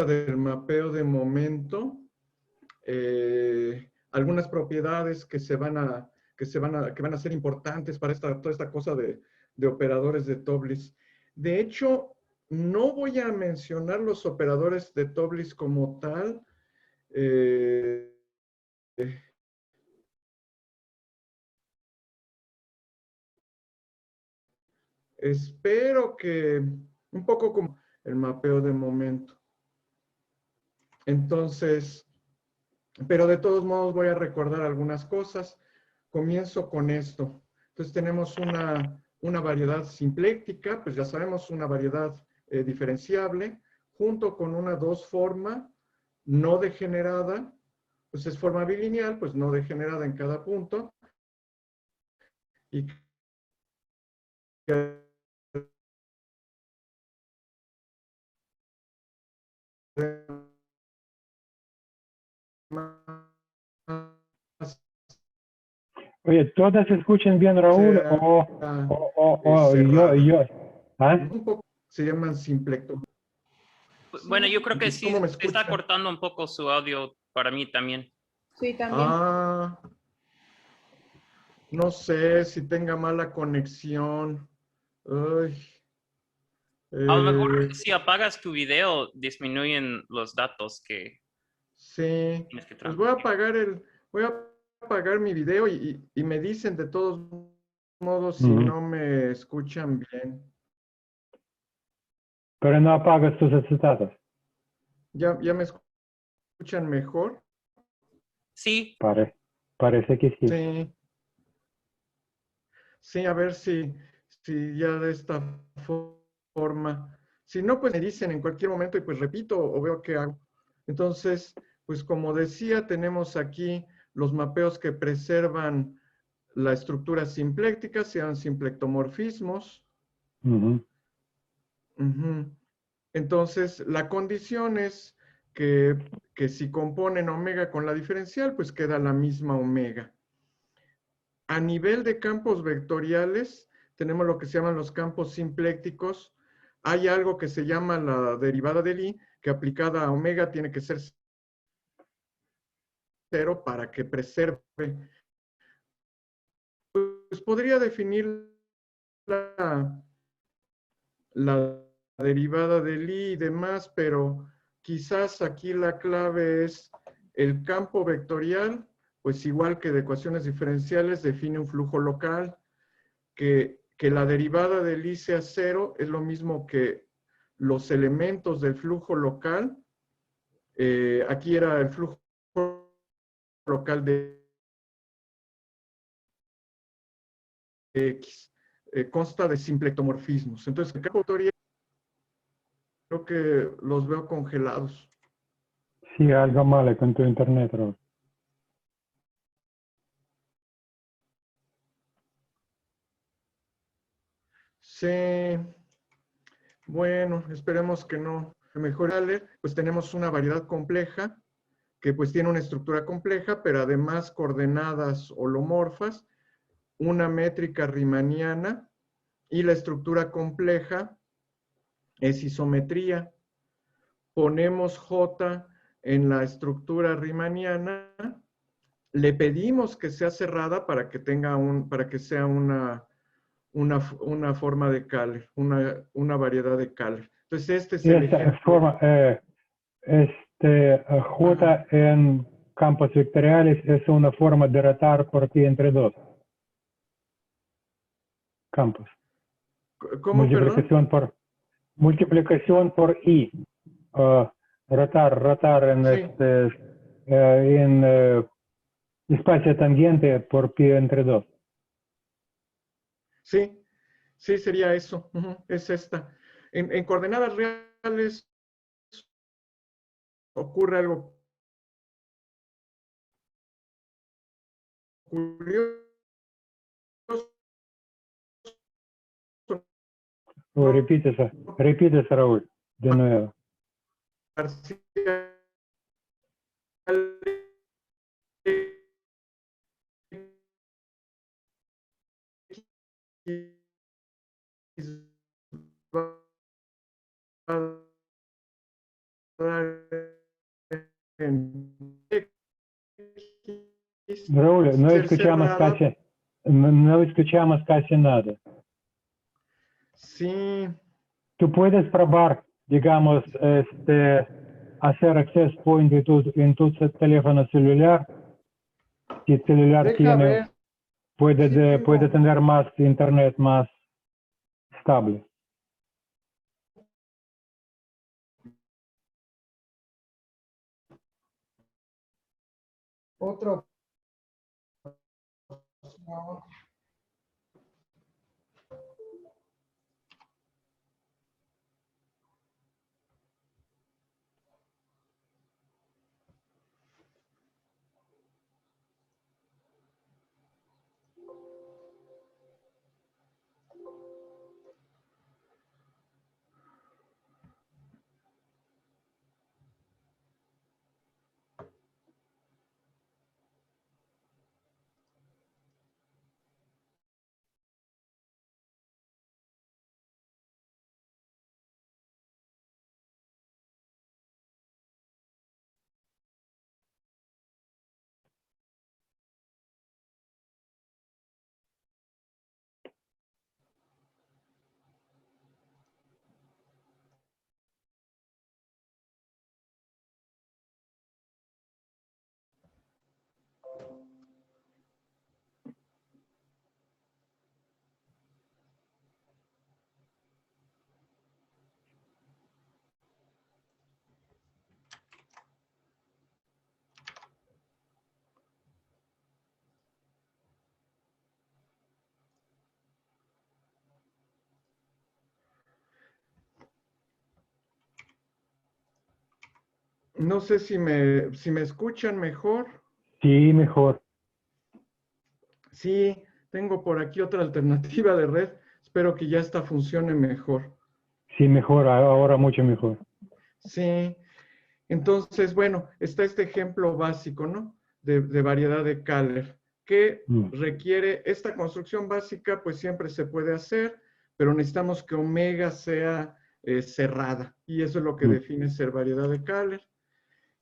del mapeo de momento, algunas propiedades que van a ser importantes para toda esta cosa de operadores de Tobliss. De hecho, no voy a mencionar los operadores de Tobliss como tal. Espero que un poco como el mapeo de momento. Entonces, pero de todos modos voy a recordar algunas cosas. Comienzo con esto. Entonces tenemos una variedad simpléctica, pues ya sabemos, una variedad diferenciable, junto con una dos forma no degenerada, pues es forma bilineal, pues no degenerada en cada punto, y que Oye, ¿todas escuchan bien, Raúl? sea Yo, cerrada. ¿ah? Un poco se llaman simplectos. Bueno, yo creo que ¿Cómo sí me está escuchan? cortando un poco su audio para mí también. Sí, también. Ah, no sé si tenga mala conexión. Ay, A lo mejor eh, si apagas tu video, disminuyen los datos que sí, tienes que pues transmitir. voy a apagar mi video y me dicen de todos modos si Ujú. no me escuchan bien. Pero no apagas tus acetatos. ¿Ya me escuchan mejor? Sí, Parece que sí. Sí, sí, a ver si ya de esta forma. Si no, pues me dicen en cualquier momento y pues repito o veo qué hago. Entonces, pues como decía, tenemos aquí los mapeos que preservan la estructura simpléctica, sean simplectomorfismos. Ujú. Ujú. Entonces, la condición es que si componen omega con la diferencial, pues queda la misma omega. A nivel de campos vectoriales, tenemos lo que se llaman los campos simplécticos. Hay algo que se llama la derivada del I, que aplicada a omega tiene que ser cero para que preserve. Pues podría definir la, la derivada del I y demás, pero quizás aquí la clave es el campo vectorial, pues igual que de ecuaciones diferenciales, define un flujo local, que la derivada del I sea cero es lo mismo que los elementos del flujo local. Aquí era el flujo local de X. Consta de simplectomorfismos. Entonces, el campo vectorial creo que los veo congelados. Sí, algo malo con tu internet, Raúl. Sí, bueno, esperemos que no mejore. Pues tenemos una variedad compleja que pues tiene una estructura compleja, pero además coordenadas holomorfas, una métrica riemanniana y la estructura compleja es isometría. Ponemos J en la estructura riemanniana, le pedimos que sea cerrada para que para que sea una forma de Kähler, una variedad de Kähler. Entonces, este es el Esta ejemplo. forma, Ajá. J en campos vectoriales es una forma de rotar por pi entre dos campos. ¿Cómo, perdón? Multiplicación por i. Rotar Sí, en espacio tangente por pi entre dos. sí, sí, sería eso. Ujú, es esta. En coordenadas reales ocurre algo curioso. ¿No? Repítese, Raúl, de nuevo. Parcial X va en X, Raúl, no ser escuchamos cerrada. casi, no escuchamos casi nada. Sí, Tú puedes probar, digamos, hacer access point en tu teléfono celular. Si el celular deja ver. Sí puede tengo tener más internet más estable. otra opción. No sé si me escuchan mejor. Sí, mejor. Sí, tengo por aquí otra alternativa de red. Espero que ya esta funcione mejor. Sí, mejor, ahora mucho mejor. Sí, entonces, bueno, está este ejemplo básico, ¿no? De variedad de Kähler, que requiere esta construcción básica, pues siempre se puede hacer, pero necesitamos que omega sea cerrada, y eso es lo que define ser variedad de Kähler.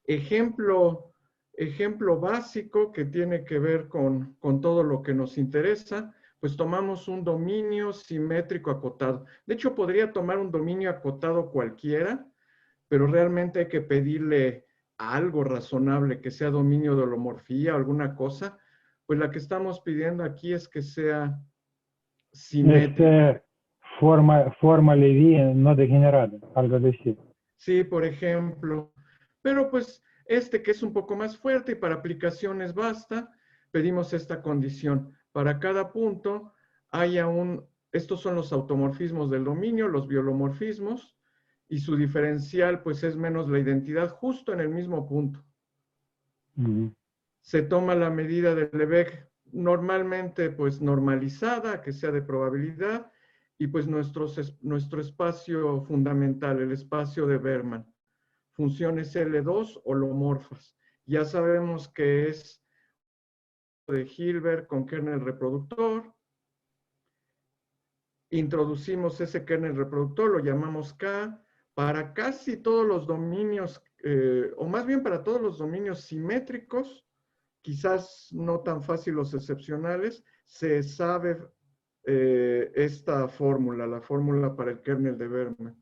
Ejemplo básico que tiene que ver con todo lo que nos interesa, pues tomamos un dominio simétrico acotado. De hecho, podría tomar un dominio acotado cualquiera, pero realmente hay que pedirle algo razonable, que sea dominio de holomorfía o alguna cosa. Pues la que estamos pidiendo aquí es que sea simétrico. Forma Levy no degenerada, algo así. Sí, por ejemplo. Pero pues este que es un poco más fuerte y para aplicaciones basta, pedimos esta condición. Para cada punto haya estos son los automorfismos del dominio, los biolomorfismos, y su diferencial pues es menos la identidad justo en el mismo punto. Se toma la medida de Lebesgue normalmente pues normalizada, que sea de probabilidad, y pues nuestro espacio fundamental, el espacio de Berman. Funciones L2 holomorfas. Ya sabemos que es de Hilbert con kernel reproductor. Introducimos ese kernel reproductor, lo llamamos K. Para casi todos los dominios, o más bien para todos los dominios simétricos, quizás no tan fácil los excepcionales, se sabe esta fórmula, la fórmula para el kernel de Berman.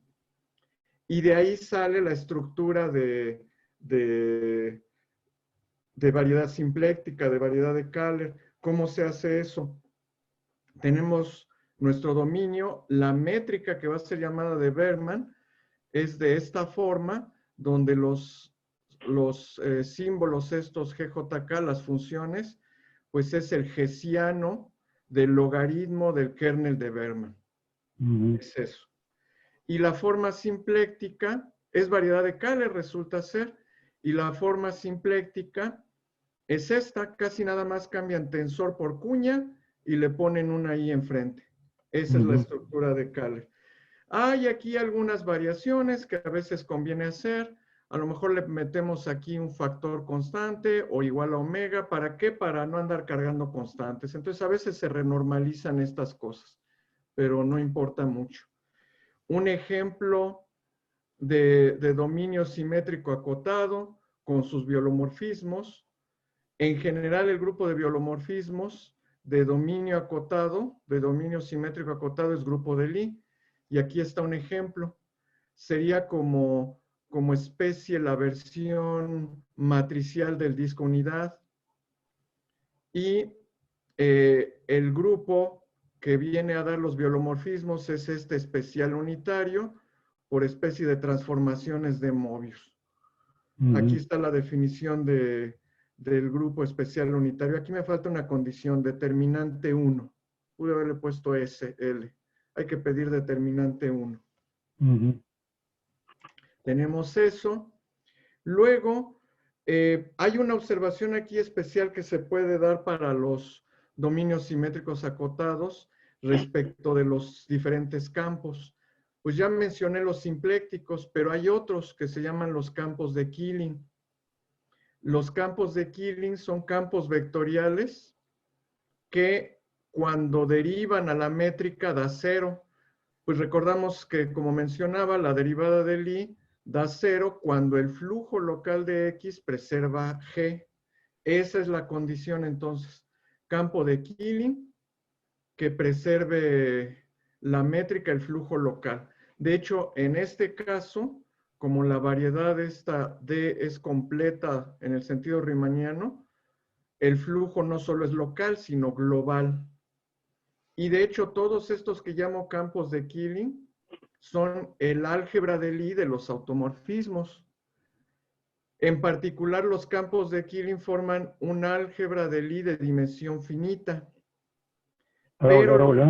Y de ahí sale la estructura de variedad simpléctica, de variedad de Kähler. ¿Cómo se hace eso? Tenemos nuestro dominio, la métrica que va a ser llamada de Berman es de esta forma, donde los símbolos estos GJK, las funciones, pues es el hessiano del logaritmo del kernel de Berman. Es eso. Y la forma simpléctica es variedad de Kähler, resulta ser, y la forma simpléctica es esta, casi nada más cambian tensor por cuña y le ponen una I enfrente. Esa es la estructura de Kähler. Hay aquí algunas variaciones que a veces conviene hacer. A lo mejor le metemos aquí un factor constante o igual a omega. ¿Para qué? Para no andar cargando constantes. Entonces a veces se renormalizan estas cosas, pero no importa mucho. Un ejemplo de dominio simétrico acotado con sus biolomorfismos. En general, el grupo de biolomorfismos de dominio acotado, de dominio simétrico acotado, es grupo de Lie. Y aquí está un ejemplo. Sería como especie la versión matricial del disco unidad. Y el grupo que viene a dar los biolomorfismos es este especial unitario por especie de transformaciones de Möbius. Aquí está la definición del grupo especial unitario. Aquí me falta una condición, determinante 1. Pude haberle puesto S, L. Hay que pedir determinante 1. Tenemos eso. Luego, hay una observación aquí especial que se puede dar para los dominios simétricos acotados respecto de los diferentes campos. Pues ya mencioné los simplécticos, pero hay otros que se llaman los campos de Killing. Los campos de Killing son campos vectoriales que cuando derivan a la métrica da 0. Pues recordamos que, como mencionaba, la derivada de Lie da 0 cuando el flujo local de X preserva G. Esa es la condición entonces. Campo de Killing que preserve la métrica, el flujo local. De hecho, en este caso, como la variedad esta D es completa en el sentido riemanniano, el flujo no solo es local, sino global. Y de hecho, todos estos que llamo campos de Killing son el álgebra de Lie de los automorfismos. En particular, los campos de Killing forman un álgebra de Lie de dimensión finita. Raúl,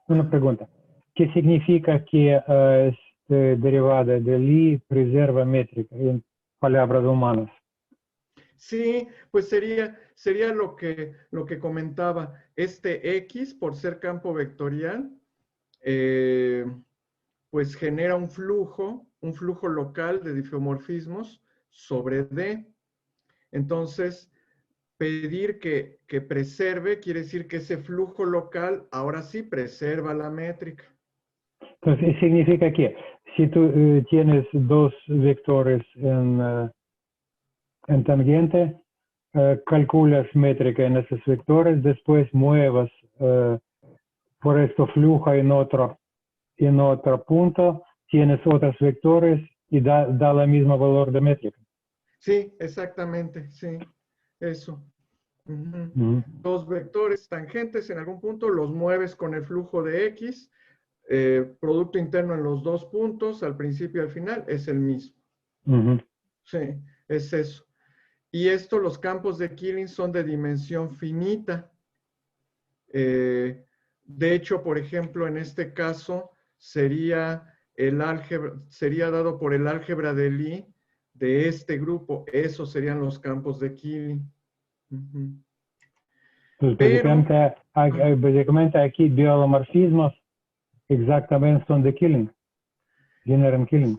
una pregunta. ¿Qué significa que derivada de Lie preserva métrica en palabras humanas? Sí, pues sería lo que comentaba. Este X, por ser campo vectorial, pues genera un flujo local de difeomorfismos sobre D. Entonces, pedir que preserve quiere decir que ese flujo local ahora sí preserva la métrica. Entonces, significa que si tú tienes dos vectores en tangente, calculas métrica en esos vectores, después muevas por este flujo en otro punto, tienes otros vectores y da la misma valor de métrica. Sí, exactamente, sí, eso. Dos vectores tangentes en algún punto, los mueves con el flujo de X, producto interno en los dos puntos, al principio y al final, es el mismo. Sí, es eso. Y los campos de Killing son de dimensión finita. De hecho, por ejemplo, en este caso, sería dado por el álgebra de Lie de este grupo. Esos serían los campos de Killing. Pues básicamente aquí biolomorfismos exactamente son de Killing, generan Killing.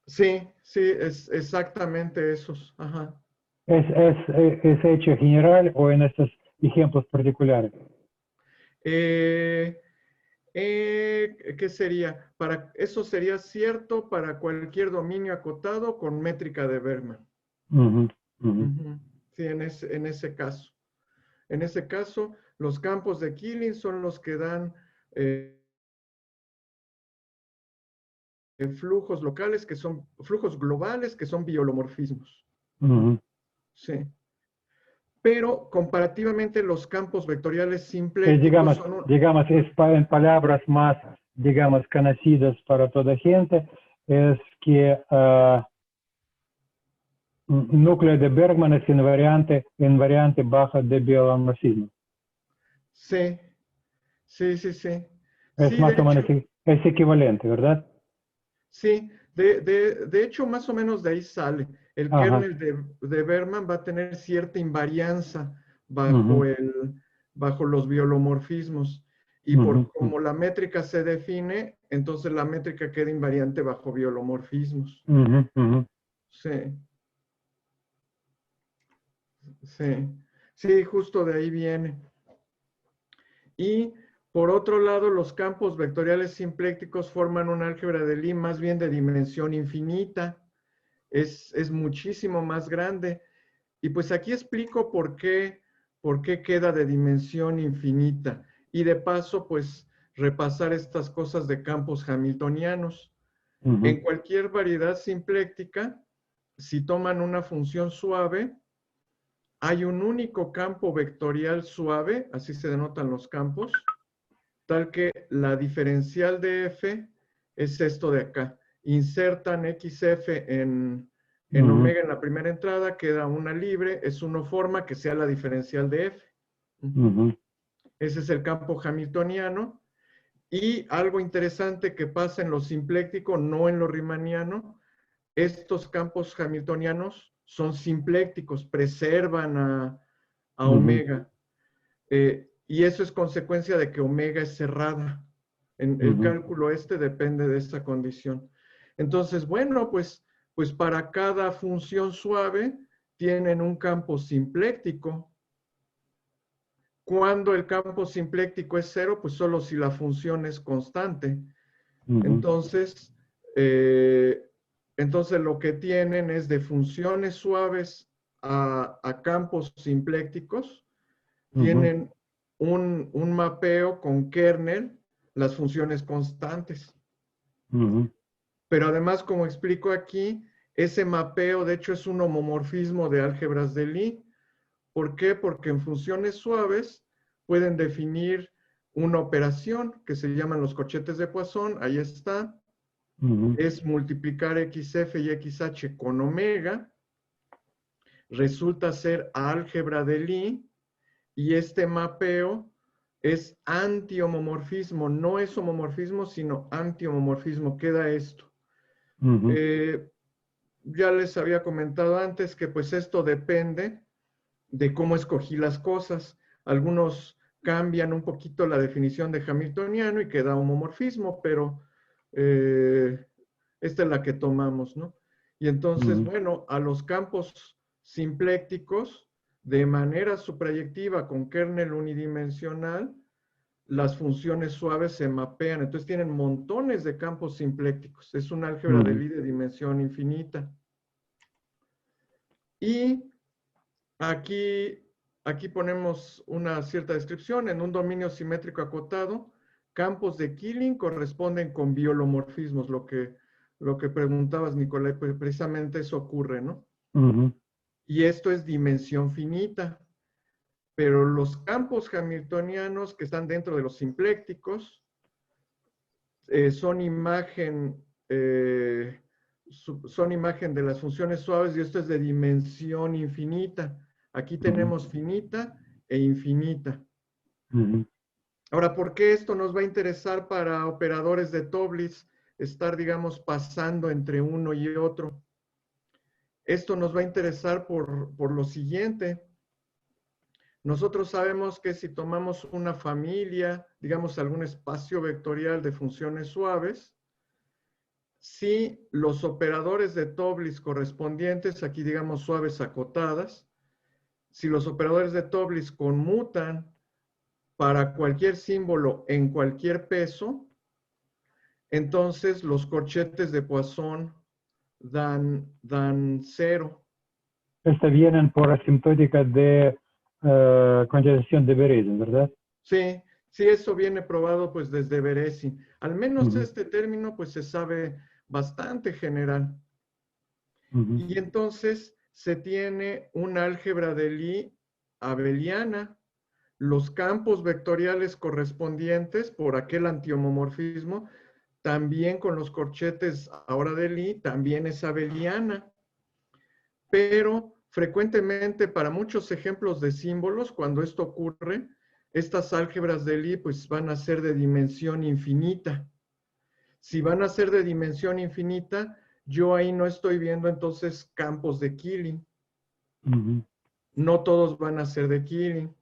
Sí, es exactamente esos. Ajá. ¿Es hecho general o en estos ejemplos particulares? ¿Qué sería? Eso sería cierto para cualquier dominio acotado con métrica de Bergman. Sí, en ese caso. En ese caso, los campos de Killing son los que dan flujos locales, que son flujos globales, que son biolomorfismos. Sí. Pero comparativamente los campos vectoriales simplécticos digamos, en palabras más, digamos, conocidas para toda gente, es que núcleo de Bergman es invariante baja de biolomorfismo. Sí. Es más o menos, es equivalente, ¿verdad? Sí, de hecho, más o menos de ahí sale. El kernel de Bergman va a tener cierta invarianza bajo los biolomorfismos. Y como la métrica se define, entonces la métrica queda invariante bajo biolomorfismos. Sí. Sí, justo de ahí viene. Y Por otro lado, los campos vectoriales simplécticos forman un álgebra de Lie más bien de dimensión infinita. Es muchísimo más grande. Y pues aquí explico por qué queda de dimensión infinita. Y de paso, pues repasar estas cosas de campos hamiltonianos. En cualquier variedad simpléctica, si toman una función suave, hay un único campo vectorial suave, así se denotan los campos, tal que la diferencial de f es esto de acá. Insertan xf en omega en la primera entrada, queda una libre, es uno forma que sea la diferencial de f. Ese es el campo hamiltoniano. Y algo interesante que pasa en lo simpléctico, no en lo riemanniano, estos campos hamiltonianos son simplécticos, preservan a omega. Y eso es consecuencia de que omega es cerrada. El cálculo depende de esta condición. Entonces, bueno, pues para cada función suave tienen un campo simpléctico. Cuando el campo simpléctico es cero, pues solo si la función es constante. Entonces, lo que tienen es de funciones suaves a campos simplécticos, tienen un mapeo con kernel, las funciones constantes. Pero además, como explico aquí, ese mapeo de hecho es un homomorfismo de álgebras de Lie. ¿Por qué? Porque en funciones suaves pueden definir una operación que se llaman los corchetes de Poisson, ahí está, es multiplicar xf y xh con omega, resulta ser álgebra de Lie, y este mapeo es antihomomorfismo, no es homomorfismo, sino antihomomorfismo, queda esto. Ya les había comentado antes que pues esto depende de cómo escogí las cosas. Algunos cambian un poquito la definición de hamiltoniano y queda homomorfismo, pero esta es la que tomamos, ¿no? Y entonces, bueno, a los campos simplécticos, de manera suprayectiva con kernel unidimensional, las funciones suaves se mapean. Entonces tienen montones de campos simplécticos. Es un álgebra de Lie de dimensión infinita. Y aquí ponemos una cierta descripción. En un dominio simétrico acotado, campos de Killing corresponden con biolomorfismos. Lo que preguntabas, Nicolai, pues precisamente eso ocurre, ¿no? Y esto es dimensión finita. Pero los campos hamiltonianos que están dentro de los simplécticos son imagen de las funciones suaves, y esto es de dimensión infinita. Aquí tenemos finita e infinita. Ahora, ¿por qué esto nos va a interesar para operadores de Toeplitz? Estar, digamos, pasando entre uno y otro. Esto nos va a interesar por lo siguiente. Nosotros sabemos que si tomamos una familia, digamos algún espacio vectorial de funciones suaves, si los operadores de Toeplitz correspondientes, aquí digamos suaves acotadas, si los operadores de Toeplitz conmutan para cualquier símbolo en cualquier peso, entonces los corchetes de Poisson dan cero. Esto vienen por asintótica de condensación de Berezin, ¿verdad? Sí, eso viene probado pues desde Berezin. Al menos este término pues se sabe bastante general. Y entonces se tiene un álgebra de Lie abeliana. Los campos vectoriales correspondientes por aquel antihomomorfismo, también con los corchetes ahora de Lie, también es abeliana. Pero frecuentemente para muchos ejemplos de símbolos, cuando esto ocurre, estas álgebras de Lie pues van a ser de dimensión infinita. Si van a ser de dimensión infinita, yo ahí no estoy viendo entonces campos de Killing. No todos van a ser de Killing.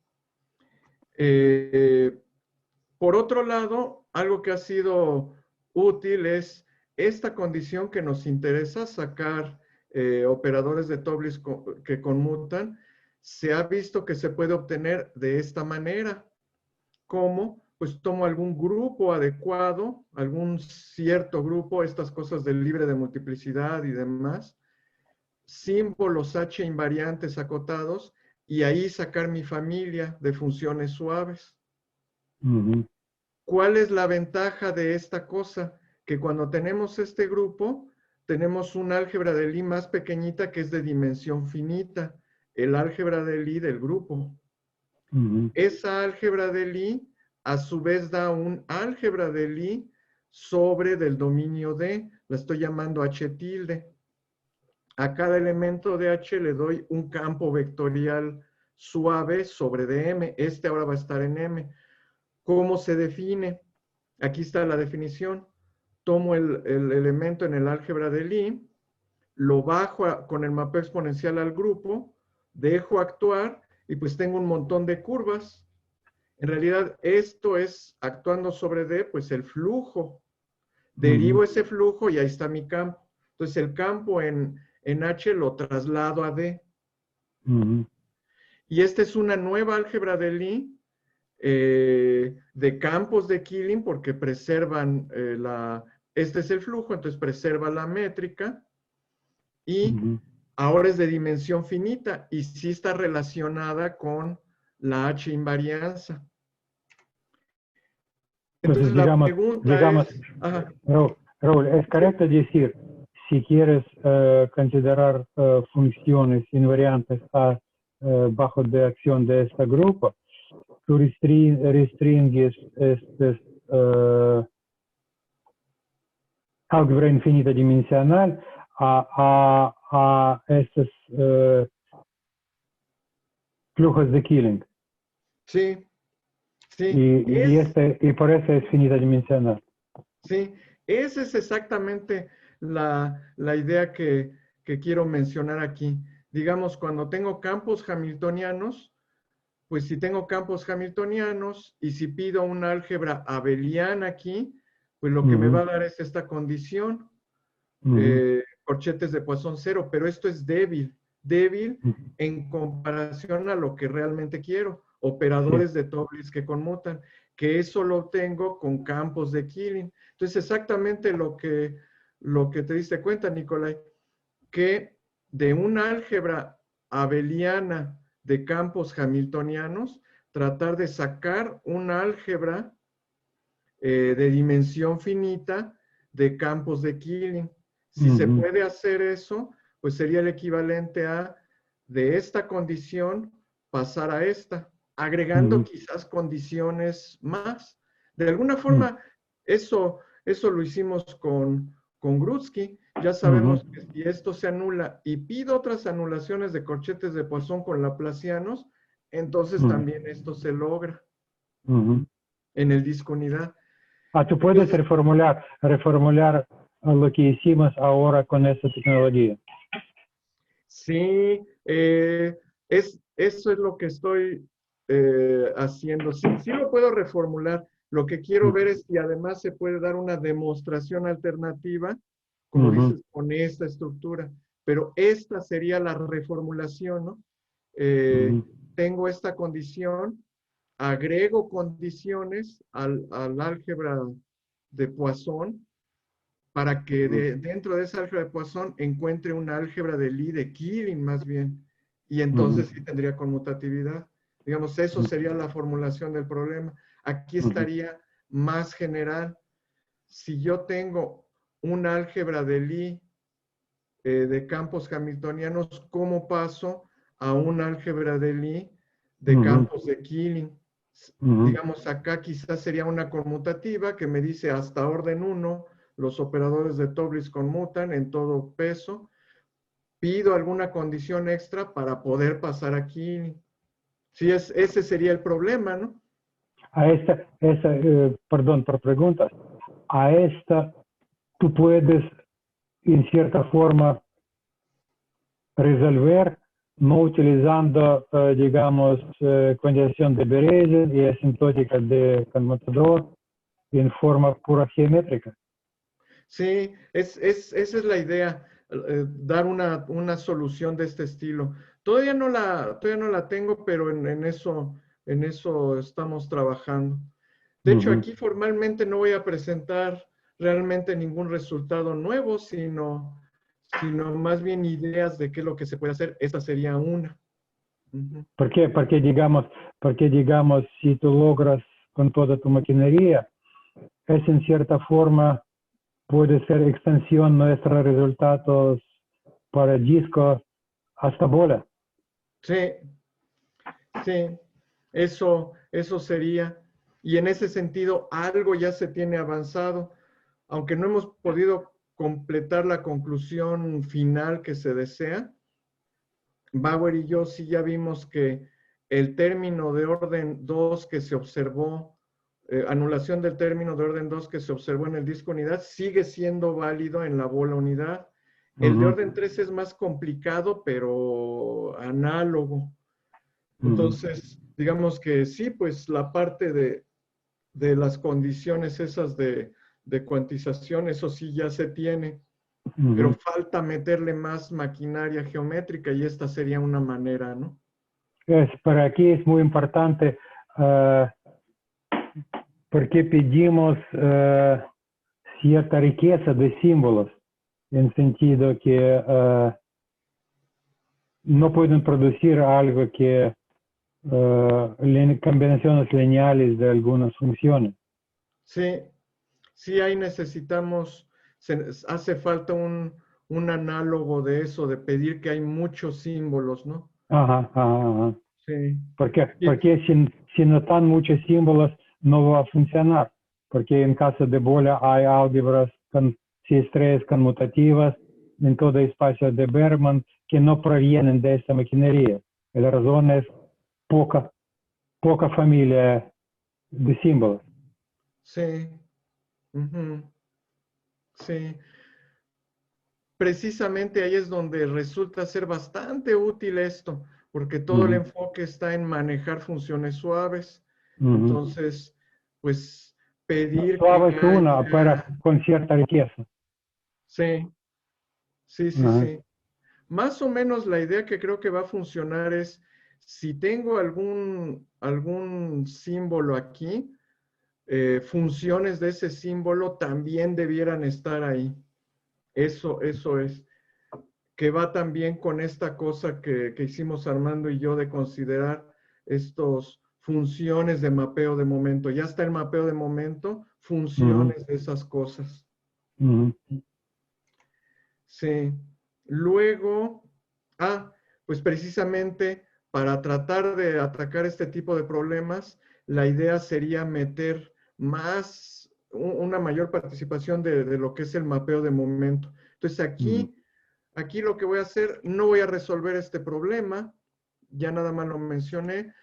Por otro lado, algo que ha sido útil es esta condición que nos interesa, sacar operadores de Toeplitz que conmutan. Se ha visto que se puede obtener de esta manera. ¿Cómo? pues tomo algún grupo adecuado, algún cierto grupo, estas cosas del libre de multiplicidad y demás, símbolos H invariantes acotados, y ahí sacar mi familia de funciones suaves. Ujú. ¿Cuál es la ventaja de esta cosa? Que cuando tenemos este grupo, tenemos un álgebra de Lie más pequeñita que es de dimensión finita, el álgebra de Lie del grupo. Ujú. Esa álgebra de Lie a su vez da un álgebra de Lie sobre del dominio D, la estoy llamando H tilde. A cada elemento de H le doy un campo vectorial suave sobre DM. Este ahora va a estar en M. ¿Cómo se define? Aquí está la definición. Tomo el elemento en el álgebra de Lie, lo bajo con el mapeo exponencial al grupo, dejo actuar y pues tengo un montón de curvas. En realidad esto es, actuando sobre D, pues el flujo. Derivo ese flujo y ahí está mi campo. Entonces el campo en H lo traslado a D. Ujú. Y esta es una nueva álgebra de Lie de campos de Killing porque preservan este es el flujo, entonces preserva la métrica y Ujú. ahora es de dimensión finita y sí está relacionada con la H invarianza. Entonces, Entonces la pregunta digamos, es, ajá, Raúl, es sí, correcto decir, si quieres considerar funciones invariantes bajo de acción de este grupo, tú restringes este álgebra infinita dimensional a estos flujos de Killing. sí, sí, Y por eso es finita dimensional. sí, esa es exactamente la idea que quiero mencionar aquí. Digamos, cuando tengo campos hamiltonianos, pues si tengo campos hamiltonianos y si pido una álgebra abeliana aquí, pues lo que me va a dar es esta condición, corchetes de Poisson cero, pero esto es débil en comparación a lo que realmente quiero, Sí. operadores de Tobliss que conmutan, que eso lo obtengo con campos de Killing. Entonces, exactamente lo que te diste cuenta, Nicolai, que de una álgebra abeliana de campos hamiltonianos, tratar de sacar una álgebra de dimensión finita de campos de Killing. Si se puede hacer eso, pues sería el equivalente a de esta condición pasar a esta, agregando quizás condiciones más. De alguna forma, eso lo hicimos con Grutsky. Ya sabemos que si esto se anula y pido otras anulaciones de corchetes de Poisson con laplacianos, entonces también esto se logra en el disco unidad. Tú puedes Entonces, reformular lo que hicimos ahora con esta tecnología. sí, eso es lo que estoy haciendo. Sí, sí lo puedo reformular. Lo que quiero ver es si además se puede dar una demostración alternativa, como dices, con esta estructura. Pero esta sería la reformulación, ¿no? Tengo esta condición, agrego condiciones al álgebra de Poisson para que dentro de esa álgebra de Poisson encuentre una álgebra de Lie de Killing más bien, y entonces sí tendría conmutatividad. Digamos, eso sería la formulación del problema. Aquí estaría más general. Si yo tengo una álgebra de Lie de campos hamiltonianos, ¿cómo paso a una álgebra de Lie de campos de Killing? Digamos, acá quizás sería una conmutativa que me dice hasta orden 1, los operadores de Tobliss conmutan en todo peso. Pido alguna condición extra para poder pasar aquí. Sí, ese sería el problema, ¿no? Perdón por preguntas, a esta tú puedes en cierta forma resolver no utilizando, digamos, condición de Berezin y asintótica de conmutador en forma pura geométrica. Sí, esa es la idea, dar una solución de este estilo. Todavía no la tengo, pero en eso estamos trabajando. De hecho, aquí formalmente no voy a presentar realmente ningún resultado nuevo, sino más bien ideas de qué es lo que se puede hacer. Esta sería una. Porque digamos, si tú logras con toda tu maquinaria, es en cierta forma, puede ser extensión nuestros resultados para disco hasta bola. Sí, sí, eso sería. Y en ese sentido, algo ya se tiene avanzado, aunque no hemos podido completar la conclusión final que se desea. Bauer y yo sí ya vimos que el término de orden 2 que se observó, anulación del término de orden 2 que se observó en el disco unidad, sigue siendo válido en la bola unidad. El de orden 3 es más complicado, pero análogo. Entonces, digamos que sí, pues la parte de las condiciones esas de cuantización, eso sí ya se tiene. Pero falta meterle más maquinaria geométrica y esta sería una manera, ¿no? Para aquí es muy importante porque pedimos cierta riqueza de símbolos, en sentido que no pueden producir algo que combinaciones lineales de algunas funciones. Sí, sí, ahí necesitamos, hace falta un análogo de eso, de pedir que hay muchos símbolos, ¿no? Ajá. Sí. Porque si no están muchos símbolos, no va a funcionar. Porque en caso de bola hay álgebras con estrellas conmutativas en todo espacio de Berman que no provienen de esta maquinaria. La razón es poca familia de símbolos. Sí. Sí. Precisamente ahí es donde resulta ser bastante útil esto, porque todo el enfoque está en manejar funciones suaves. Entonces, pues pedir Suave que es una, pero haya... con cierta riqueza. Sí, sí. Más o menos la idea que creo que va a funcionar es, si tengo algún símbolo aquí, funciones de ese símbolo también debieran estar ahí. Eso es. Que va también con esta cosa que hicimos Armando y yo de considerar estos funciones de mapeo de momento. Ya está el mapeo de momento, funciones de esas cosas. Sí. Luego, pues precisamente para tratar de atacar este tipo de problemas, la idea sería meter una mayor participación de lo que es el mapeo de momento. Entonces aquí lo que voy a hacer, no voy a resolver este problema, ya nada más lo mencioné,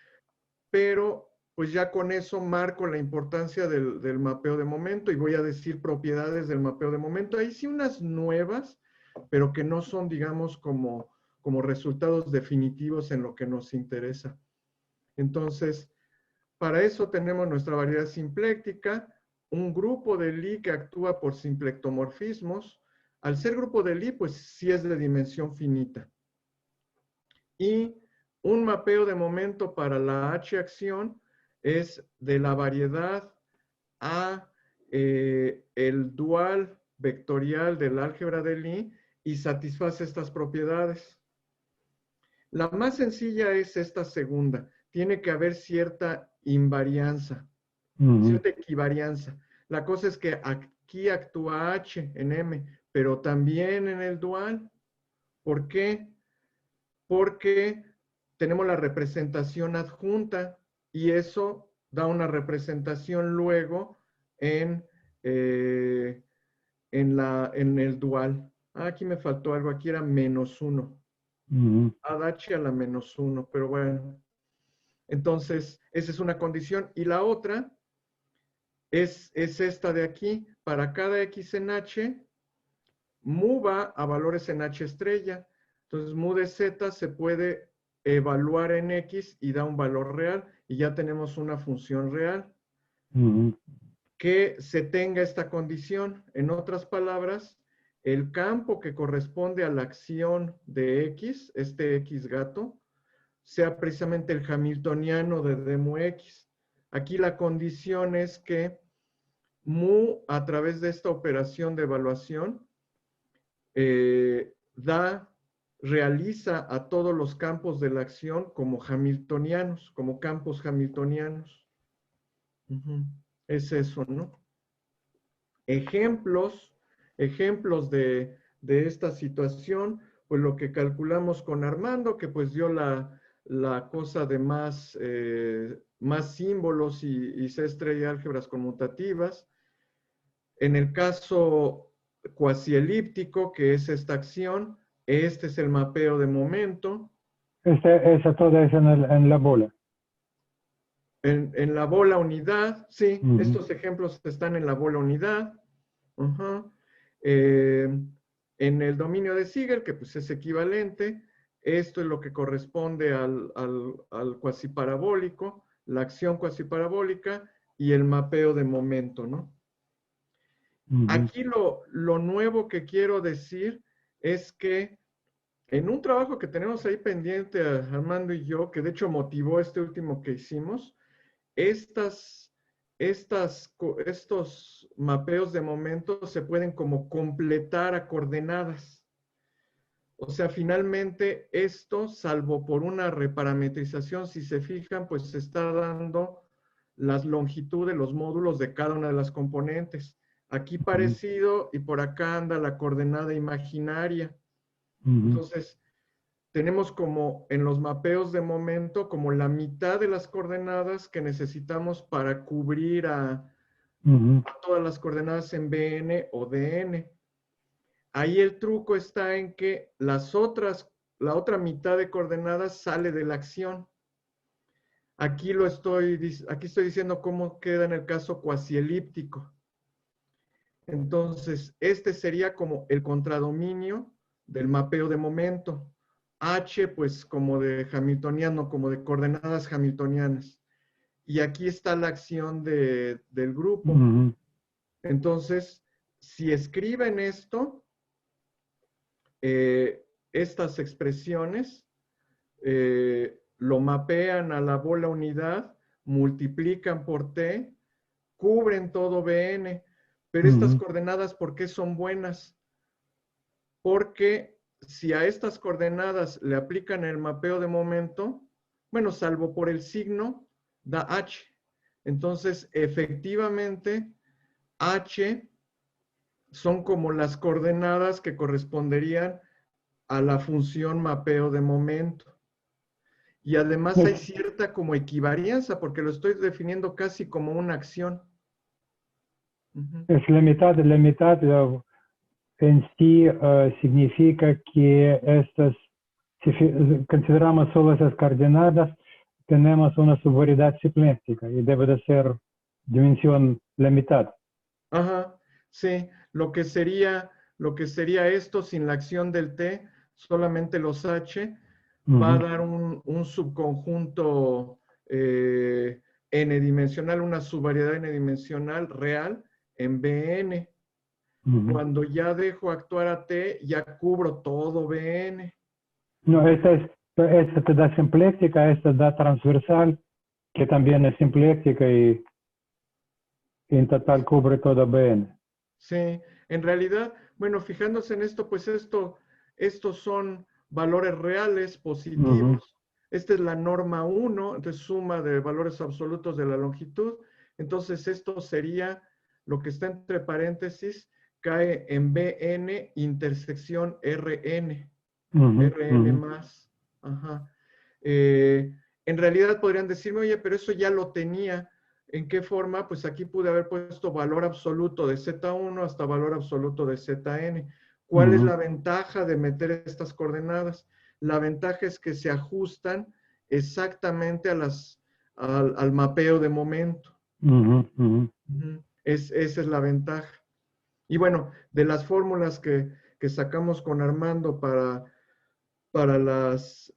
pero pues ya con eso marco la importancia del mapeo de momento y voy a decir propiedades del mapeo de momento. Ahí sí unas nuevas, pero que no son, digamos, como resultados definitivos en lo que nos interesa. Entonces, para eso tenemos nuestra variedad simpléctica, un grupo de Lie que actúa por simplectomorfismos. Al ser grupo de Lie, pues sí es de dimensión finita. Y un mapeo de momento para la H-acción es de la variedad a el dual vectorial del álgebra de Lie y satisface estas propiedades. La más sencilla es esta segunda. Tiene que haber cierta invarianza, cierta equivarianza. La cosa es que aquí actúa H en M, pero también en el dual. ¿Por qué? Porque tenemos la representación adjunta y eso da una representación luego en el dual. Aquí me faltó algo, aquí era -1. H a la -1, pero bueno. Entonces, esa es una condición. Y la otra es esta de aquí. Para cada X en H, mu va a valores en H estrella. Entonces, mu de Z se puede evaluar en X y da un valor real. Y ya tenemos una función real. Que se tenga esta condición. En otras palabras, el campo que corresponde a la acción de X, este X gato, sea precisamente el hamiltoniano de demu X. Aquí la condición es que mu, a través de esta operación de evaluación, realiza a todos los campos de la acción como hamiltonianos, como campos hamiltonianos. Es eso, ¿no? Ejemplos de esta situación, pues lo que calculamos con Armando, que pues dio la cosa de más símbolos y cestre y álgebras conmutativas. En el caso cuasielíptico, que es esta acción, este es el mapeo de momento. Esa toda es en la bola. En la bola unidad, sí, estos ejemplos están en la bola unidad. En el dominio de Siegel, que pues es equivalente, esto es lo que corresponde al cuasiparabólico, la acción cuasiparabólica y el mapeo de momento, ¿no? Aquí lo nuevo que quiero decir es que en un trabajo que tenemos ahí pendiente, Armando y yo, que de hecho motivó este último que hicimos, estos mapeos de momento se pueden como completar a coordenadas. O sea, finalmente esto, salvo por una reparametrización, si se fijan, pues se está dando las longitudes, los módulos de cada una de las componentes. Aquí parecido y por acá anda la coordenada imaginaria. Entonces, tenemos como en los mapeos de momento como la mitad de las coordenadas que necesitamos para cubrir a todas las coordenadas en BN o DN. Ahí el truco está en que la otra mitad de coordenadas sale de la acción. Aquí estoy diciendo cómo queda en el caso cuasielíptico. Entonces, este sería como el contradominio del mapeo de momento. H, pues como de hamiltoniano, como de coordenadas hamiltonianas. Y aquí está la acción del grupo. Entonces, si escriben esto, estas expresiones, lo mapean a la bola unidad, multiplican por T, cubren todo BN. Pero estas coordenadas, ¿por qué son buenas? Porque si a estas coordenadas le aplican el mapeo de momento, bueno, salvo por el signo, da H. Entonces, efectivamente, H son como las coordenadas que corresponderían a la función mapeo de momento. Y además hay cierta como equivarianza, porque lo estoy definiendo casi como una acción. Es la mitad en sí significa que si consideramos solo esas coordenadas, tenemos una subvariedad simplística y debe de ser dimensión la mitad. Ajá, sí, lo que sería esto sin la acción del T, solamente los H, va a dar un subconjunto n-dimensional, una subvariedad n-dimensional real en Bn. Cuando ya dejo actuar a T, ya cubro todo Bn. No, esta te da simpléctica, esta da transversal, que también es simpléctica y en total cubre todo Bn. Sí, en realidad, bueno, fijándose en esto, pues estos son valores reales positivos. Esta es la norma 1, entonces suma de valores absolutos de la longitud. Entonces esto sería lo que está entre paréntesis, cae en Bn intersección Rn. Rn más. Ajá. En realidad podrían decirme, oye, pero eso ya lo tenía. ¿En qué forma? Pues aquí pude haber puesto valor absoluto de Z1 hasta valor absoluto de Zn. ¿Cuál es la ventaja de meter estas coordenadas? La ventaja es que se ajustan exactamente al mapeo de momento. Esa es la ventaja. Y bueno, de las fórmulas que sacamos con Armando para las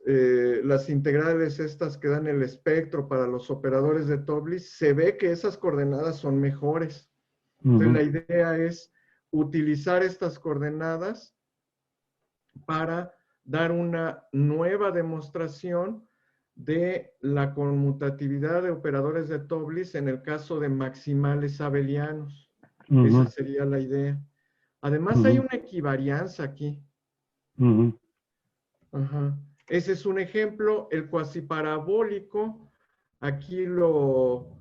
integrales estas que dan el espectro para los operadores de Tobliss, se ve que esas coordenadas son mejores. Entonces la idea es utilizar estas coordenadas para dar una nueva demostración de la conmutatividad de operadores de Tobliss en el caso de maximales abelianos. Esa sería la idea. Además, hay una equivarianza aquí. Ajá. Ese es un ejemplo. El cuasiparabólico, aquí lo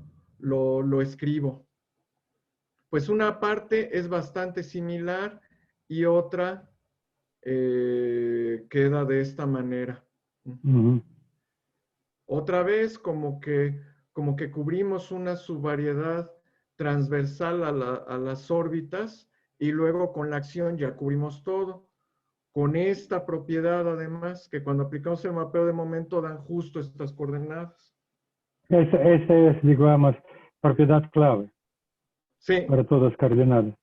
escribo. Pues una parte es bastante similar y otra queda de esta manera. Otra vez, como que cubrimos una subvariedad transversal a las órbitas y luego con la acción ya cubrimos todo. Con esta propiedad, además, que cuando aplicamos el mapeo de momento dan justo estas coordenadas. Esa es, digamos, propiedad clave Sí, para todas las coordenadas.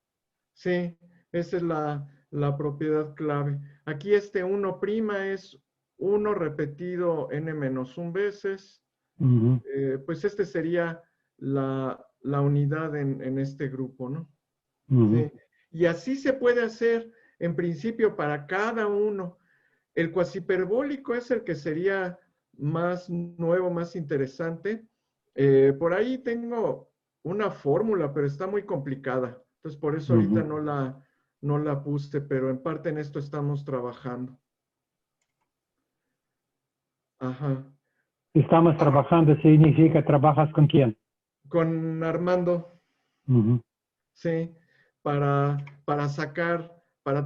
sí, esa es la propiedad clave. Aquí este 1' es 1 repetido n-1 veces. Pues este sería la unidad en este grupo, ¿no? Sí. Y así se puede hacer, en principio, para cada uno. El cuasihiperbólico es el que sería más nuevo, más interesante. Por ahí tengo una fórmula, pero está muy complicada. Entonces, por eso ahorita no la puse, pero en parte en esto estamos trabajando. Ajá. Estamos trabajando, significa, ¿trabajas con quién? Con Armando. Sí, para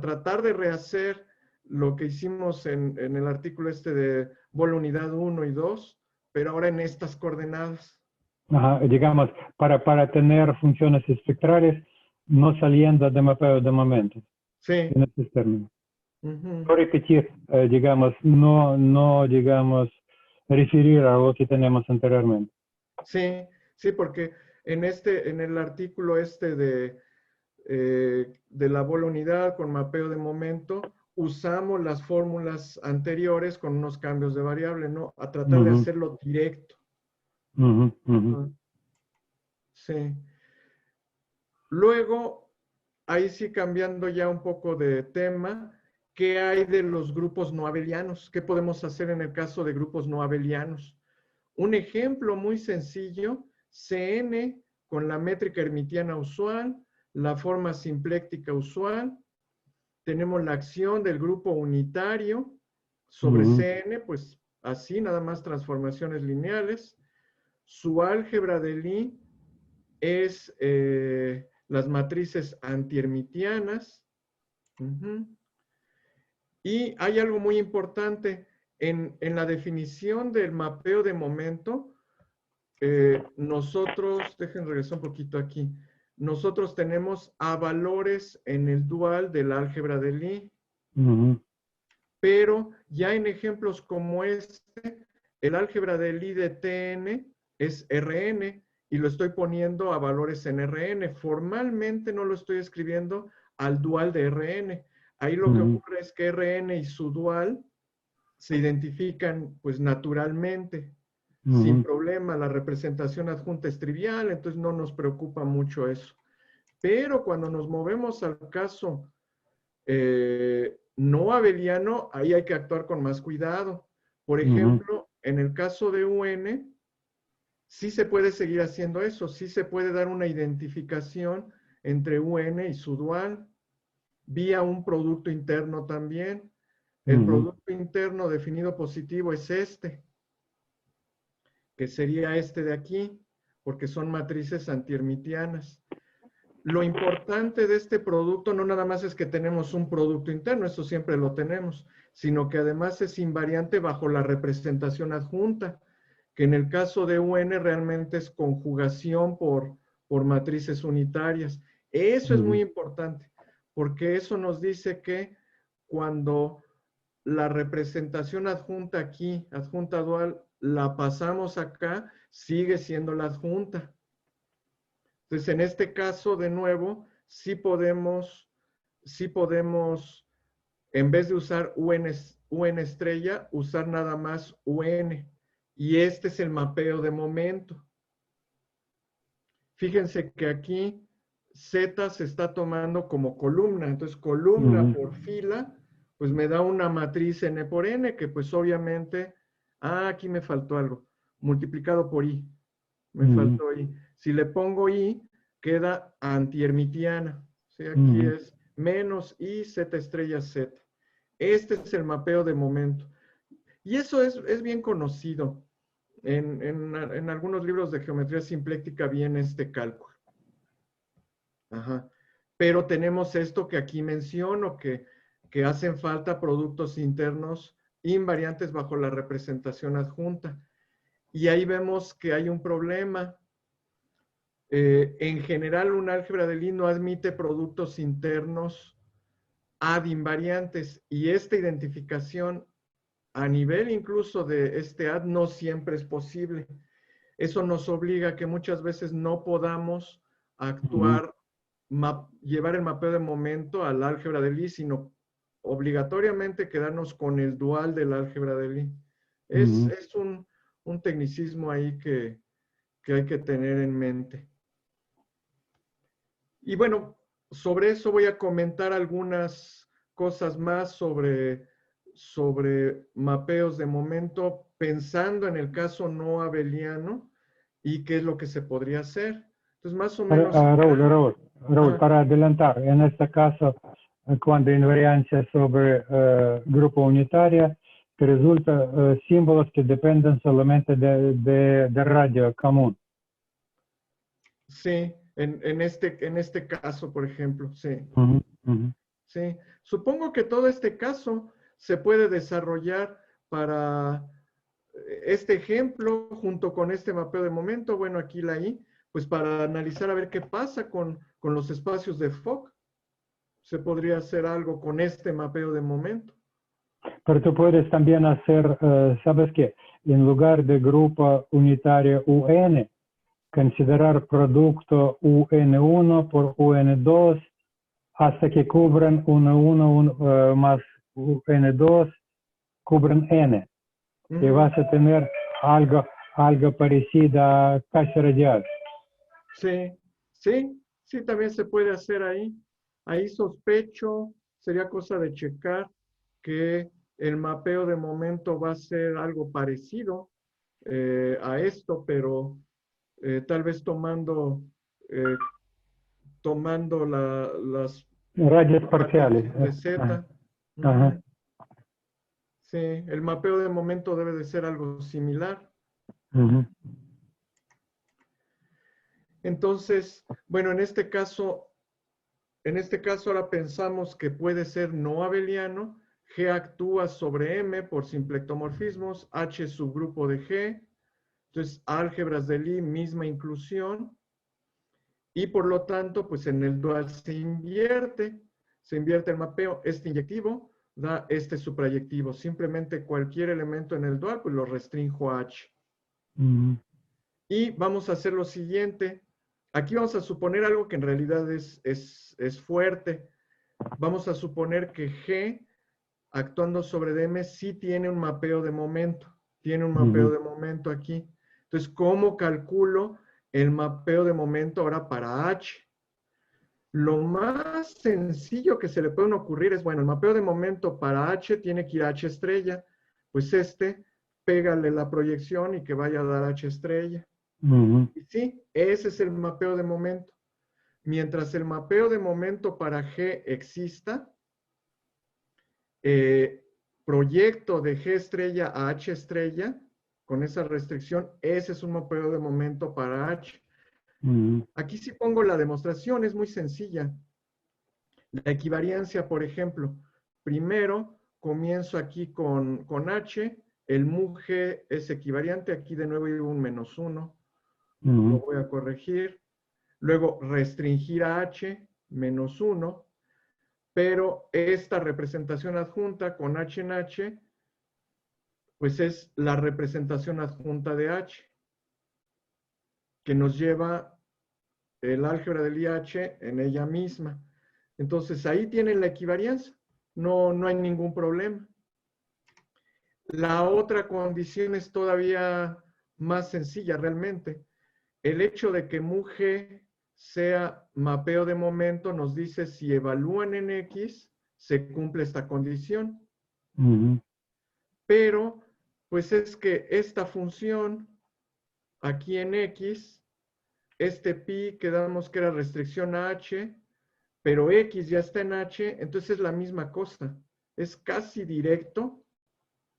tratar de rehacer lo que hicimos en el artículo este de bola unidad 1 y 2, pero ahora en estas coordenadas. Ajá, digamos, para tener funciones espectrales no saliendo de mapeo de momentos. Sí. En estos términos. No repetir, digamos, no, digamos, referir a lo que tenemos anteriormente. Sí, sí, porque en el artículo este de la bola unidad con mapeo de momento, usamos las fórmulas anteriores con unos cambios de variable, ¿no? A tratar de hacerlo directo. Sí. Luego, ahí sí cambiando ya un poco de tema, ¿qué hay de los grupos no abelianos? ¿Qué podemos hacer en el caso de grupos no abelianos? Un ejemplo muy sencillo, Cn con la métrica hermitiana usual, la forma simpléctica usual, tenemos la acción del grupo unitario sobre Cn, pues así, nada más transformaciones lineales. Su álgebra de Lie es las matrices antiermitianas. Y hay algo muy importante. En la definición del mapeo de momento, nosotros, dejen regresar un poquito aquí, nosotros tenemos a valores en el dual del álgebra de Lie. Pero ya en ejemplos como este, el álgebra de Lie de Tn es Rn y lo estoy poniendo a valores en Rn. Formalmente no lo estoy escribiendo al dual de Rn. Ahí lo que ocurre es que Rn y su dual se identifican pues naturalmente, sin problema. La representación adjunta es trivial, entonces no nos preocupa mucho eso. Pero cuando nos movemos al caso no abeliano, ahí hay que actuar con más cuidado. Por ejemplo, en el caso de UN, sí se puede seguir haciendo eso, sí se puede dar una identificación entre UN y su dual, vía un producto interno también. El producto interno definido positivo es este, que sería este de aquí, porque son matrices antiermitianas. Lo importante de este producto no nada más es que tenemos un producto interno, eso siempre lo tenemos, sino que además es invariante bajo la representación adjunta, que en el caso de UN realmente es conjugación por matrices unitarias. Eso es muy importante, porque eso nos dice que cuando la representación adjunta aquí, adjunta dual, la pasamos acá, sigue siendo la adjunta. Entonces, en este caso, de nuevo, sí podemos, en vez de usar UN estrella, usar nada más UN. Y este es el mapeo de momento. Fíjense que aquí Z se está tomando como columna. Entonces, columna por fila, pues me da una matriz N por N, que pues obviamente aquí me faltó algo. Multiplicado por I. Me faltó I. Si le pongo I, queda antiermitiana. ¿Sí? Aquí es menos I, Z estrella Z. Este es el mapeo de momento. Y eso es bien conocido. En algunos libros de geometría simpléctica viene este cálculo. Ajá. Pero tenemos esto que aquí menciono, que hacen falta productos internos invariantes bajo la representación adjunta. Y ahí vemos que hay un problema. En general, un álgebra de Lie no admite productos internos ad invariantes, y esta identificación a nivel incluso de este ad no siempre es posible. Eso nos obliga a que muchas veces no podamos actuar, llevar el mapeo de momento al álgebra de Lie, sino obligatoriamente quedarnos con el dual del álgebra de Lie. Es un tecnicismo ahí que hay que tener en mente. Y bueno, sobre eso voy a comentar algunas cosas más sobre mapeos de momento, pensando en el caso no abeliano y qué es lo que se podría hacer. Entonces, más o menos... Raúl, para adelantar, en este caso, cuando invariancia sobre grupo unitaria, que resulta símbolos que dependen solamente de radio común. Sí, en este caso, por ejemplo, sí. Sí, supongo que todo este caso se puede desarrollar para este ejemplo junto con este mapeo de momento, bueno, aquí la I, pues para analizar a ver qué pasa con los espacios de Fock. Se podría hacer algo con este mapeo de momento. Pero tú puedes también hacer, ¿sabes qué? En lugar de grupo unitario UN, considerar producto UN1 por UN2 hasta que cubran UN1 más UN2, cubren N. Y vas a tener algo parecido a casi radial. Sí, también se puede hacer ahí. Ahí sospecho, sería cosa de checar que el mapeo de momento va a ser algo parecido a esto, pero tal vez tomando las radios parciales de Z. Sí, el mapeo de momento debe de ser algo similar. Entonces, bueno, en este caso ahora pensamos que puede ser no abeliano. G actúa sobre M por simplectomorfismos, H subgrupo de G. Entonces, álgebras de Lie, misma inclusión. Y por lo tanto, pues en el dual se invierte el mapeo, este inyectivo da este suprayectivo. Simplemente cualquier elemento en el dual, pues lo restrinjo a H. Y vamos a hacer lo siguiente. Aquí vamos a suponer algo que en realidad es fuerte. Vamos a suponer que G, actuando sobre DM, sí tiene un mapeo de momento. Tiene un mapeo de momento aquí. Entonces, ¿cómo calculo el mapeo de momento ahora para H? Lo más sencillo que se le puede ocurrir es, bueno, el mapeo de momento para H tiene que ir a H estrella. Pues pégale la proyección y que vaya a dar H estrella. Y sí, ese es el mapeo de momento. Mientras el mapeo de momento para G exista, proyecto de G estrella a H estrella, con esa restricción, ese es un mapeo de momento para H. Aquí sí pongo la demostración, es muy sencilla. La equivariancia, por ejemplo, primero comienzo aquí con H, el mu G es equivariante, aquí de nuevo hay un -1, lo voy a corregir. Luego restringir a H, -1, pero esta representación adjunta con H en H, pues es la representación adjunta de H, que nos lleva el álgebra del IH en ella misma. Entonces ahí tienen la equivarianza, no hay ningún problema. La otra condición es todavía más sencilla realmente. El hecho de que mu G sea mapeo de momento nos dice si evalúan en X, se cumple esta condición. Pero Pues es que esta función aquí en X, este pi quedamos que era restricción a H, pero X ya está en H, entonces es la misma cosa. Es casi directo,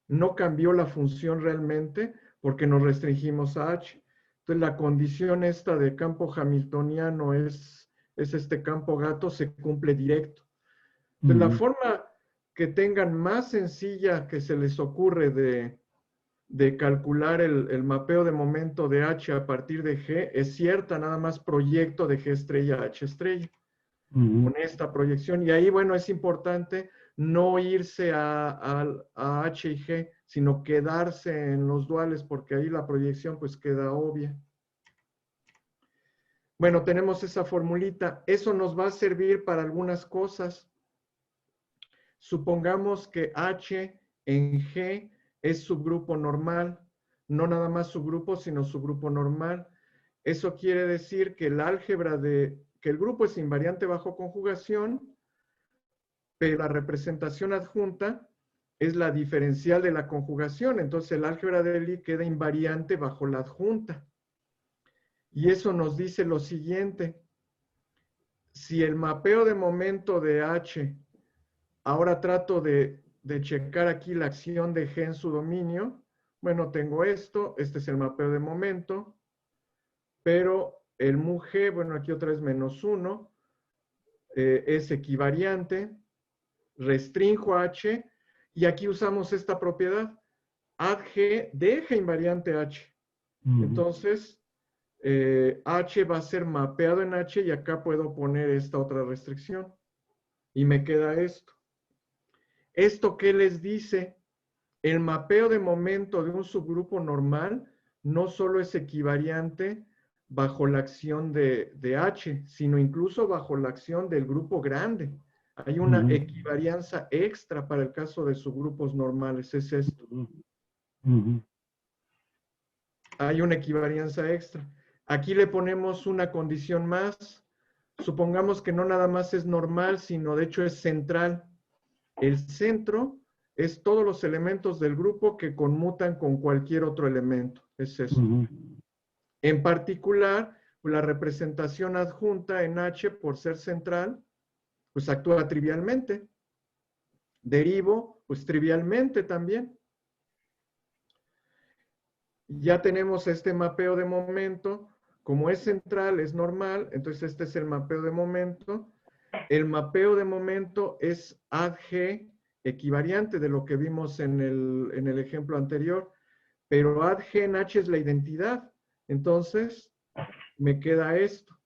no cambió la función realmente porque nos restringimos a H. Entonces la condición esta de campo hamiltoniano es este campo gato, se cumple directo. Entonces la forma que tengan más sencilla que se les ocurre de calcular el mapeo de momento de H a partir de G es cierta, nada más proyecto de G estrella a H estrella. Con esta proyección. Y ahí, bueno, es importante no irse a H y G, sino quedarse en los duales, porque ahí la proyección pues queda obvia. Bueno, tenemos esa formulita. Eso nos va a servir para algunas cosas. Supongamos que H en G es subgrupo normal. No nada más subgrupo, sino subgrupo normal. Eso quiere decir que el álgebra que el grupo es invariante bajo conjugación, pero la representación adjunta es la diferencial de la conjugación. Entonces el álgebra de Lie queda invariante bajo la adjunta. Y eso nos dice lo siguiente. Si el mapeo de momento de H, ahora trato de checar aquí la acción de G en su dominio. Bueno, tengo esto, este es el mapeo de momento, pero el mu G, bueno, aquí otra vez -1, es equivariante, restrinjo H, y aquí usamos esta propiedad, add G deja invariante H. Entonces, H va a ser mapeado en H y acá puedo poner esta otra restricción. Y me queda esto. ¿Esto qué les dice? El mapeo de momento de un subgrupo normal no solo es equivariante bajo la acción de H, sino incluso bajo la acción del grupo grande. Hay una equivarianza extra para el caso de subgrupos normales, es esto. Hay una equivarianza extra. Aquí le ponemos una condición más. Supongamos que no nada más es normal, sino de hecho es central. El centro es todos los elementos del grupo que conmutan con cualquier otro elemento. Es eso. En particular, la representación adjunta en H, por ser central, pues actúa trivialmente. Derivo, pues trivialmente también. Ya tenemos este mapeo de momento. Como es central, es normal, entonces este es el mapeo de momento. El mapeo de momento es add G equivariante de lo que vimos en el ejemplo anterior, pero add G en H es la identidad. Entonces, me queda esto.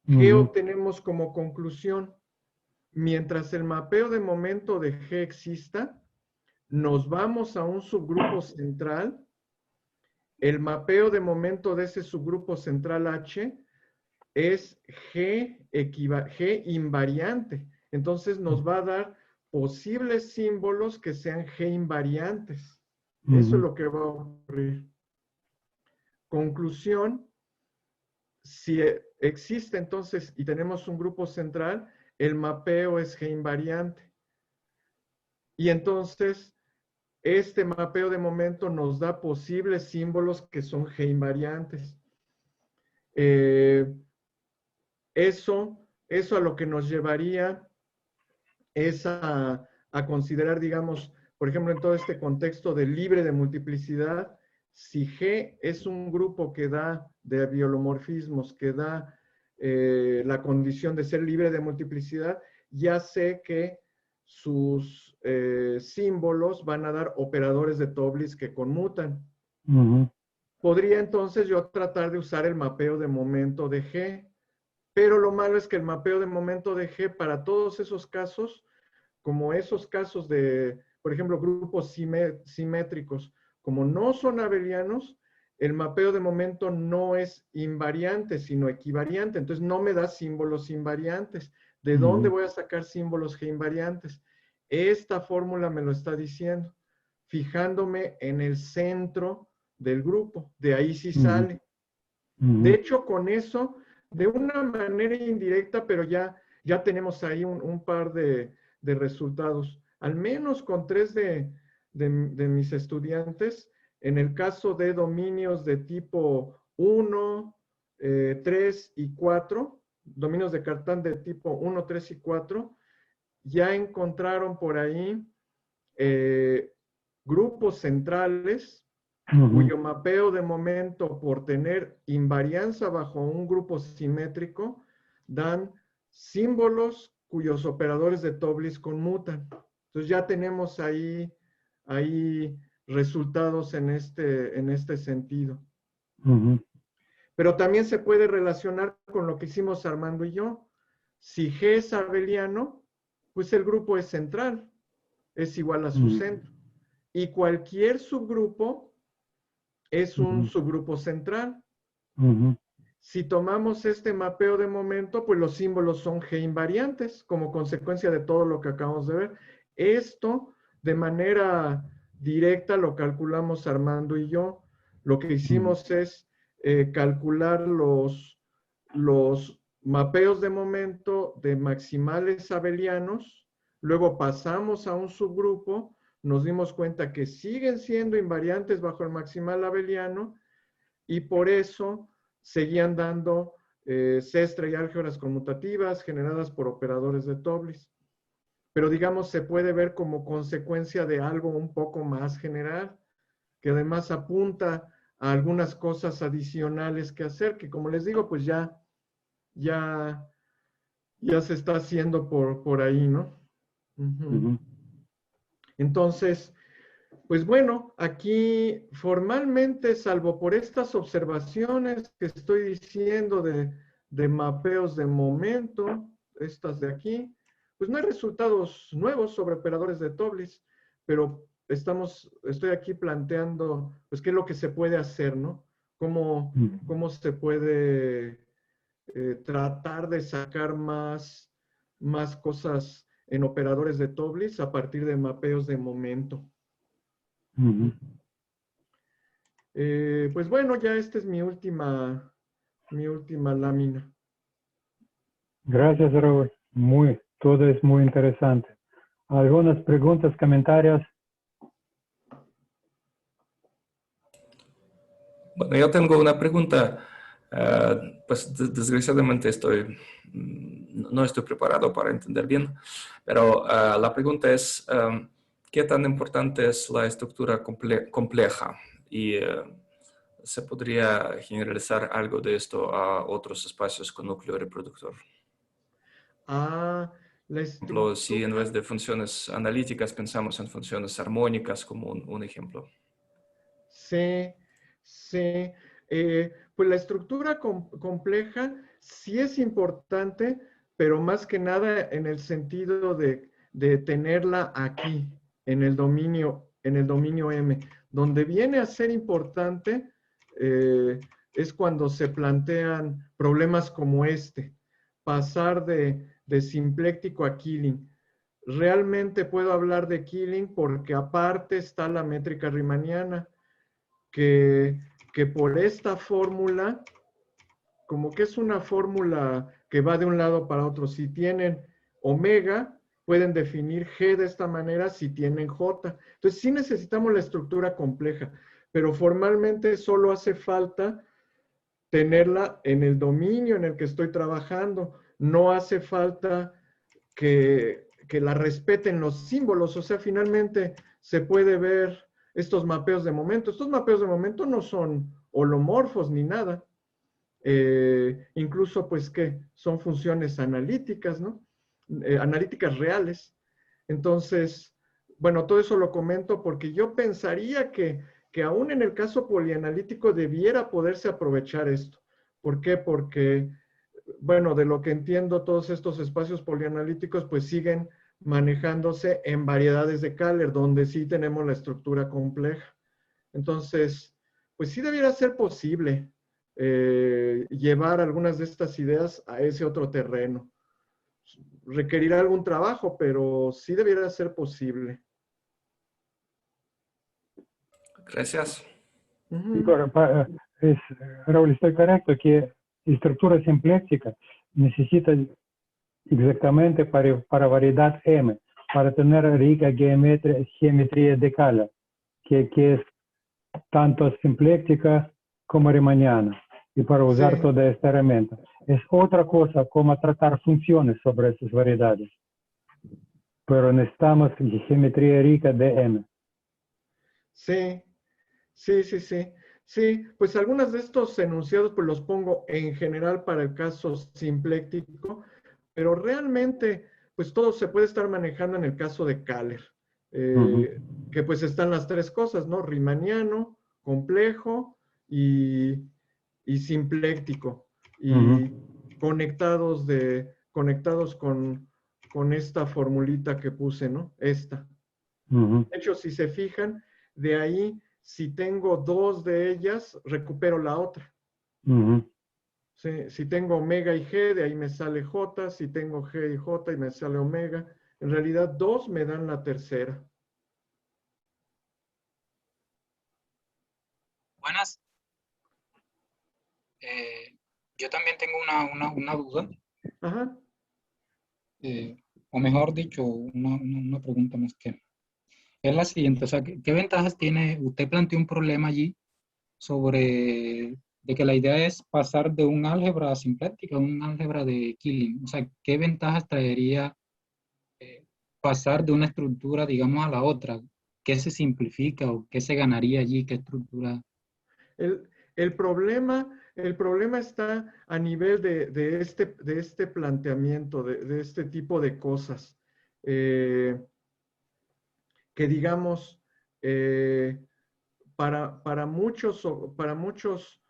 ¿Qué obtenemos como conclusión? Mientras el mapeo de momento de G exista, nos vamos a un subgrupo central. El mapeo de momento de ese subgrupo central H es G invariante. Entonces nos va a dar posibles símbolos que sean G invariantes. Eso es lo que va a ocurrir. Conclusión, si existe entonces y tenemos un grupo central, el mapeo es G invariante. Y entonces, este mapeo de momento nos da posibles símbolos que son G invariantes. Eso a lo que nos llevaría es a considerar, digamos, por ejemplo, en todo este contexto de libre de multiplicidad, si G es un grupo que da de biolomorfismos, que da la condición de ser libre de multiplicidad, ya sé que sus símbolos van a dar operadores de Tobliss que conmutan. Podría entonces yo tratar de usar el mapeo de momento de G, pero lo malo es que el mapeo de momento de G para todos esos casos, como esos casos de, por ejemplo, grupos simétricos, como no son abelianos, el mapeo de momento no es invariante, sino equivariante. Entonces no me da símbolos invariantes. ¿De dónde voy a sacar símbolos G invariantes? Esta fórmula me lo está diciendo, fijándome en el centro del grupo. De ahí sí sale. De hecho, con eso, de una manera indirecta, pero ya tenemos ahí un par de resultados. Al menos con 3 de mis estudiantes, En el caso de dominios de tipo 1, 3 y 4, dominios de Cartan de tipo 1, 3 y 4, ya encontraron por ahí grupos centrales cuyo mapeo de momento por tener invarianza bajo un grupo simétrico dan símbolos cuyos operadores de Tobliss conmutan. Entonces ya tenemos ahí resultados en este sentido. Pero también se puede relacionar con lo que hicimos Armando y yo. Si G es abeliano, pues el grupo es central, es igual a su centro. Y cualquier subgrupo es un subgrupo central. Si tomamos este mapeo de momento, pues los símbolos son G invariantes, como consecuencia de todo lo que acabamos de ver. Esto, de manera directa, lo calculamos Armando y yo. Lo que hicimos es calcular los mapeos de momento de maximales abelianos, luego pasamos a un subgrupo, nos dimos cuenta que siguen siendo invariantes bajo el maximal abeliano y por eso seguían dando sestra y álgebras conmutativas generadas por operadores de Tobliss. Pero digamos, se puede ver como consecuencia de algo un poco más general, que además apunta a algunas cosas adicionales que hacer, que como les digo, pues ya se está haciendo por ahí, ¿no? Entonces, pues bueno, aquí formalmente, salvo por estas observaciones que estoy diciendo de mapeos de momento, estas de aquí, pues no hay resultados nuevos sobre operadores de Tobliss, pero estoy aquí planteando, pues qué es lo que se puede hacer, ¿no? Cómo se puede tratar de sacar más cosas en operadores de Tobliss a partir de mapeos de momento. Pues bueno, ya esta es mi última lámina. Gracias, Raúl. Todo es muy interesante. ¿Algunas preguntas, comentarios? Bueno, yo tengo una pregunta. Pues desgraciadamente no estoy preparado para entender bien, pero la pregunta es, ¿qué tan importante es la estructura compleja? Y ¿se podría generalizar algo de esto a otros espacios con núcleo reproductor? La Por ejemplo, si en vez de funciones analíticas pensamos en funciones armónicas como un ejemplo. Sí. Pues la estructura compleja sí es importante, pero más que nada en el sentido de tenerla aquí, en el dominio M. Donde viene a ser importante es cuando se plantean problemas como este, pasar de simpléctico a Killing. Realmente puedo hablar de Killing porque aparte está la métrica riemanniana, que por esta fórmula, como que es una fórmula que va de un lado para otro. Si tienen omega, pueden definir G de esta manera si tienen J. Entonces sí necesitamos la estructura compleja, pero formalmente solo hace falta tenerla en el dominio en el que estoy trabajando. No hace falta que la respeten los símbolos. O sea, finalmente se puede ver estos mapeos de momento. Estos mapeos de momento no son holomorfos ni nada. Incluso, pues, ¿qué? Son funciones analíticas, ¿no? Analíticas reales. Entonces, bueno, todo eso lo comento porque yo pensaría que aún en el caso polianalítico debiera poderse aprovechar esto. ¿Por qué? Porque, bueno, de lo que entiendo, todos estos espacios polianalíticos pues siguen manejándose en variedades de Kähler, donde sí tenemos la estructura compleja. Entonces, pues sí debiera ser posible llevar algunas de estas ideas a ese otro terreno. Requerirá algún trabajo, pero sí debiera ser posible. Gracias. Raúl, estoy correcto que estructura simpléctica necesita exactamente para variedad M, para tener rica geometría de Kähler, que es tanto simpléctica como riemanniana y para usar Sí. toda esta herramienta. Es otra cosa como tratar funciones sobre esas variedades. Pero necesitamos geometría rica de M. Sí, sí, sí, sí. Sí, pues algunos de estos enunciados pues los pongo en general para el caso simpléctico, pero realmente pues todo se puede estar manejando en el caso de Kähler, que pues están las tres cosas, ¿no? Riemanniano, complejo y simpléctico, y conectados con esta formulita que puse, ¿no? Esta. De hecho, si se fijan, de ahí, si tengo dos de ellas, recupero la otra. Si tengo omega y G, de ahí me sale J. Si tengo G y J y me sale omega. En realidad, dos me dan la tercera. Buenas. Yo también tengo una duda, Ajá. o mejor dicho, una pregunta más que es la siguiente. O sea, ¿qué ventajas tiene? Usted planteó un problema allí sobre de que la idea es pasar de un álgebra simplética a un álgebra de Killing. O sea, ¿qué ventajas traería pasar de una estructura, digamos, a la otra? ¿Qué se simplifica o qué se ganaría allí? ¿Qué estructura? El problema está a nivel de este planteamiento, de este tipo de cosas. Que digamos, para muchos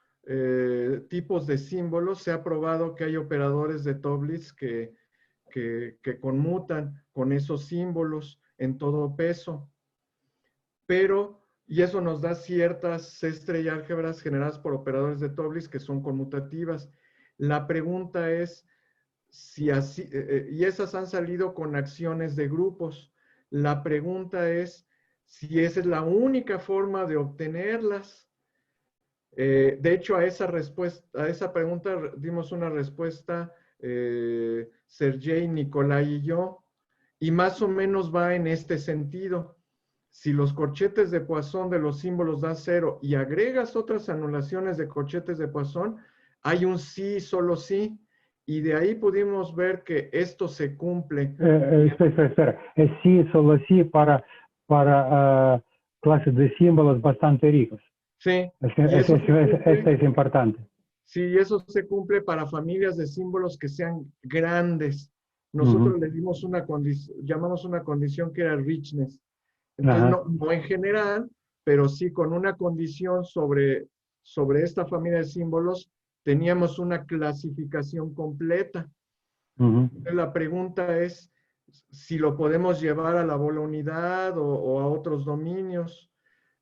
tipos de símbolos se ha probado que hay operadores de Toeplitz que conmutan con esos símbolos en todo peso, y eso nos da ciertas C y álgebras generadas por operadores de Toeplitz que son conmutativas. La pregunta es si así, y esas han salido con acciones de grupos. La pregunta es si esa es la única forma de obtenerlas. De hecho, a esa pregunta dimos una respuesta, Sergei, Nicolai y yo, y más o menos va en este sentido. Si los corchetes de Poisson de los símbolos dan 0 y agregas otras anulaciones de corchetes de Poisson, hay un sí, solo sí, y de ahí pudimos ver que esto se cumple. Espera. Es sí, solo sí para clases de símbolos bastante ricos. Sí, Esto es importante. Sí, eso se cumple para familias de símbolos que sean grandes. Nosotros le dimos llamamos una condición que era richness. Entonces, no en general, pero sí con una condición sobre esta familia de símbolos, teníamos una clasificación completa. Entonces, la pregunta es si lo podemos llevar a la bola unidad o a otros dominios.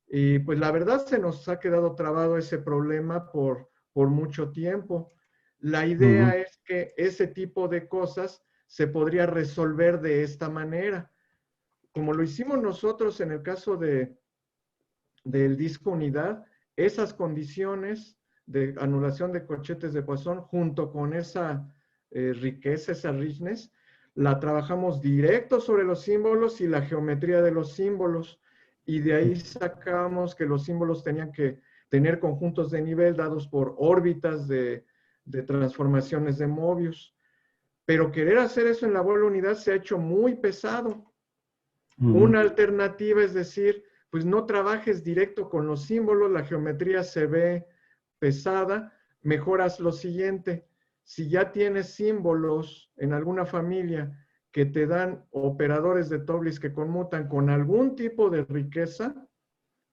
Y pues la verdad se nos ha quedado trabado ese problema por mucho tiempo. La idea es que ese tipo de cosas se podría resolver de esta manera. Como lo hicimos nosotros en el caso del disco unidad, esas condiciones de anulación de corchetes de Poisson junto con esa riqueza, esa richness, la trabajamos directo sobre los símbolos y la geometría de los símbolos, y de ahí sacamos que los símbolos tenían que tener conjuntos de nivel dados por órbitas de transformaciones de Mobius. Pero querer hacer eso en la bola unidad se ha hecho muy pesado. Una alternativa es decir, pues no trabajes directo con los símbolos, la geometría se ve pesada, mejoras lo siguiente. Si ya tienes símbolos en alguna familia que te dan operadores de Toeplitz que conmutan con algún tipo de riqueza,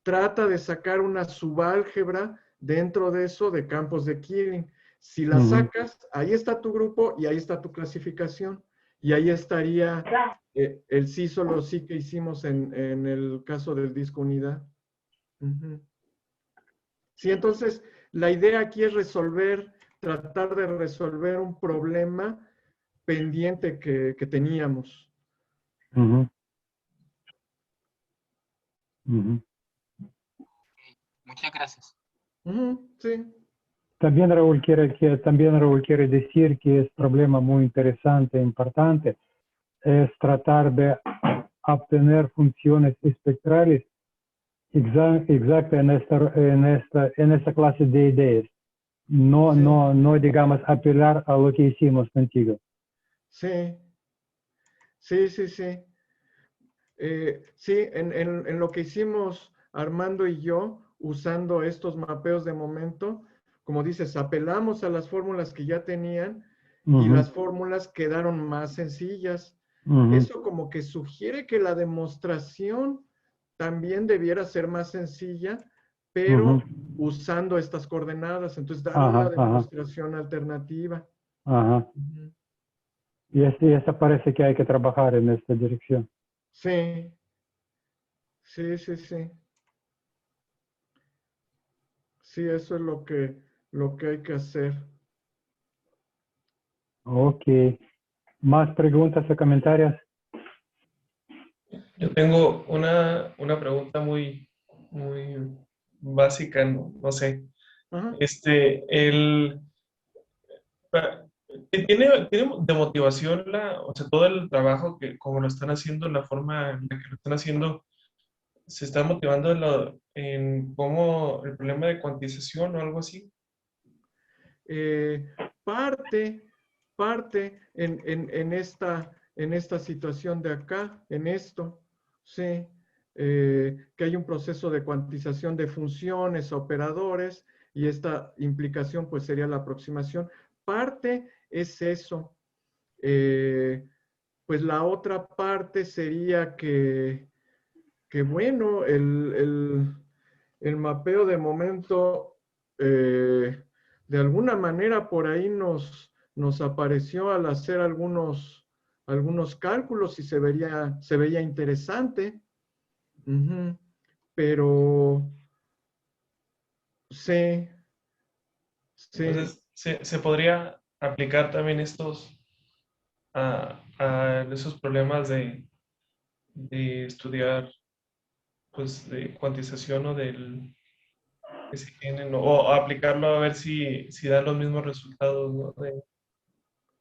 trata de sacar una subálgebra dentro de eso de campos de Killing. Si la sacas, ahí está tu grupo y ahí está tu clasificación. Y ahí estaría el sí solo sí que hicimos en el caso del disco unidad. Sí, entonces la idea aquí es tratar de resolver un problema pendiente que teníamos. Muchas gracias. Sí. También Raúl quiere decir que es problema muy interesante e importante, es tratar de obtener funciones espectrales Exacto, en esta clase de ideas. No, digamos, apelar a lo que hicimos contigo. Sí, sí. Sí, en lo que hicimos Armando y yo, usando estos mapeos de momento, como dices, apelamos a las fórmulas que ya tenían y las fórmulas quedaron más sencillas. Eso como que sugiere que la demostración también debiera ser más sencilla, pero usando estas coordenadas, entonces dar una demostración alternativa. Ajá. Y esta parece que hay que trabajar en esta dirección. Sí. Sí, eso es lo que hay que hacer. Ok. ¿Más preguntas o comentarios? Yo tengo una pregunta muy básica, no sé. Ajá. ¿Tiene de motivación o sea, todo el trabajo que como lo están haciendo, la forma en la que lo están haciendo, se está motivando en cómo el problema de cuantización o algo así? Parte en esta situación de acá, en esto, sí, que hay un proceso de cuantización de funciones, operadores, y esta implicación pues sería la aproximación. Parte es eso. Pues la otra parte sería que bueno, el mapeo de momento, de alguna manera por ahí nos apareció al hacer algunos cálculos y se veía interesante. Pero sí. Entonces, ¿se podría aplicar también a esos problemas de estudiar, pues, de cuantización o del que se tienen, o aplicarlo a ver si dan los mismos resultados, ¿no?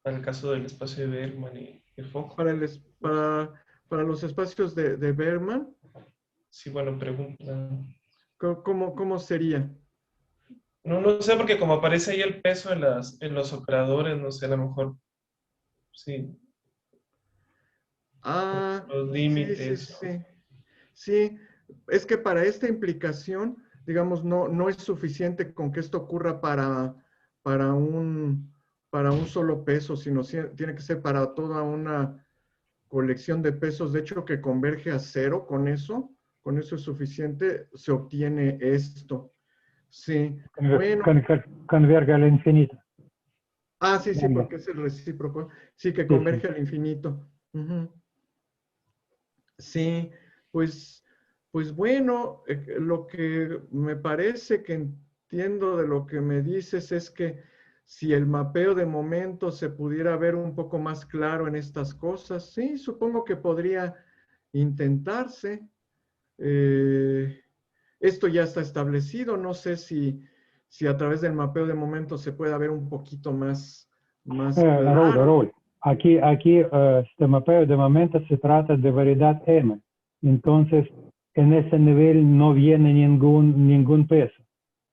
Para el caso del espacio de Bergman y el foco? Para los espacios de Bergman, Sí, bueno, pregunta. ¿cómo sería? No sé, porque como aparece ahí el peso en los operadores, no sé, a lo mejor, sí, Ah, los sí. límites. Sí, es que para esta implicación, digamos, no es suficiente con que esto ocurra para para un solo peso, sino tiene que ser para toda una colección de pesos. De hecho, que converge a cero con eso es suficiente, se obtiene esto. Sí, bueno. Converge al infinito. Sí, porque es el recíproco. Sí, que Sí. converge al infinito. Sí, pues bueno, lo que me parece que entiendo de lo que me dices es que si el mapeo de momento se pudiera ver un poco más claro en estas cosas, sí, supongo que podría intentarse. Eh, Esto ya está establecido, no sé si a través del mapeo de momento se pueda ver un poquito más claro. Raúl, aquí este mapeo de momento se trata de variedad M. Entonces, en ese nivel no viene ningún peso.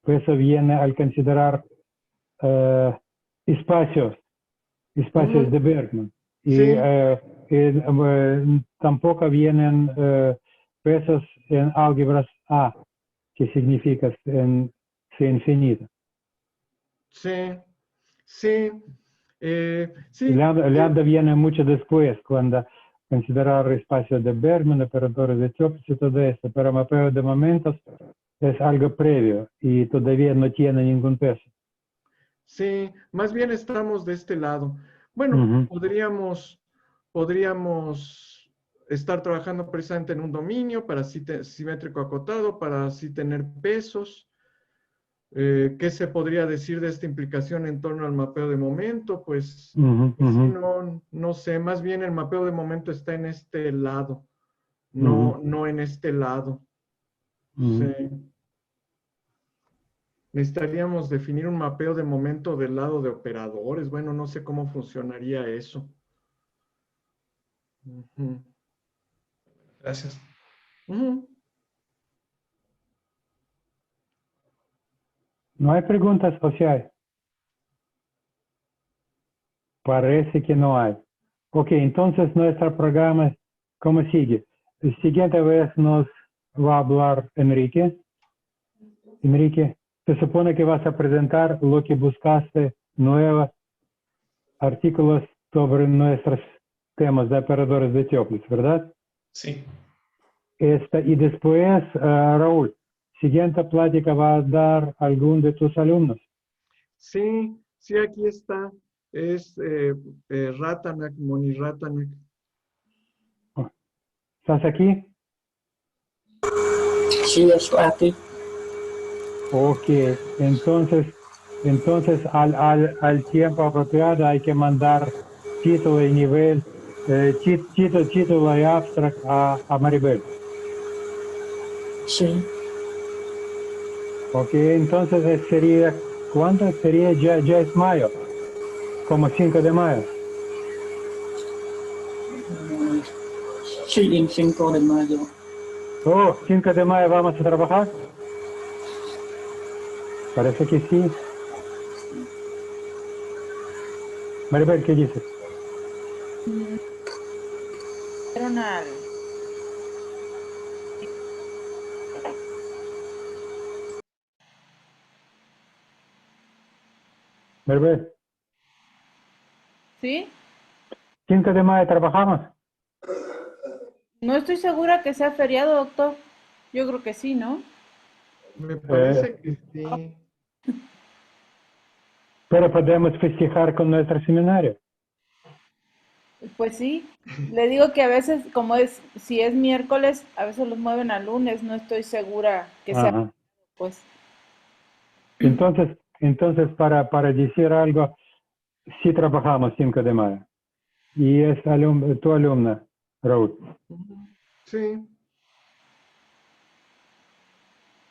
Peso viene al considerar espacios de Bergman. Sí. Tampoco vienen pesos en álgebras A, que significa en C infinito. Sí, sí, Y sí, lambda viene mucho después, cuando considerar espacios de Bergman, operadores de Chopin y todo esto, pero mapeo de momentos es algo previo y todavía no tiene ningún peso. sí, más bien estamos de este lado. Bueno, podríamos estar trabajando precisamente en un dominio para simétrico acotado, para así tener pesos. ¿Qué se podría decir de esta implicación en torno al mapeo de momento? Pues sí, no sé, más bien el mapeo de momento está en este lado, no en este lado. Sí. Necesitaríamos definir un mapeo de momento del lado de operadores. Bueno, no sé cómo funcionaría eso. Gracias. ¿No hay preguntas o si hay? Parece que no hay. Ok, entonces nuestro programa, ¿cómo sigue? La siguiente vez nos va a hablar Enrique. Enrique, se supone que vas a presentar lo que buscaste, nuevos artículos sobre nuestros temas de operadores de Toeplitz, ¿verdad? Sí. Y después, Raúl, siguiente plática va a dar algún de tus alumnos. Sí, sí, aquí está. Es Ratanak, Moni Ratanak. ¿Estás aquí? Sí, estoy aquí. Ok, entonces al tiempo apropiado hay que mandar título y nivel, título y abstract a Maribel. Sí. Ok, entonces sería, ¿cuándo sería? Ya es mayo, como 5 de mayo. Sí, en 5 de mayo. Oh, 5 de mayo vamos a trabajar. Parece que sí. Maribel, ¿qué dices? Fueron al... Maribel, ¿Sí? 5 de mayo trabajamos. No estoy segura que sea feriado, doctor. Yo creo que sí, ¿no? Me parece que sí. Pero podemos festejar con nuestro seminario. Pues sí. Le digo que a veces, como es, si es miércoles, a veces los mueven a lunes. No estoy segura que sea, Ajá. pues. Entonces para decir algo, sí trabajamos 5 de mayo. Y es tu alumna, Raúl. Sí.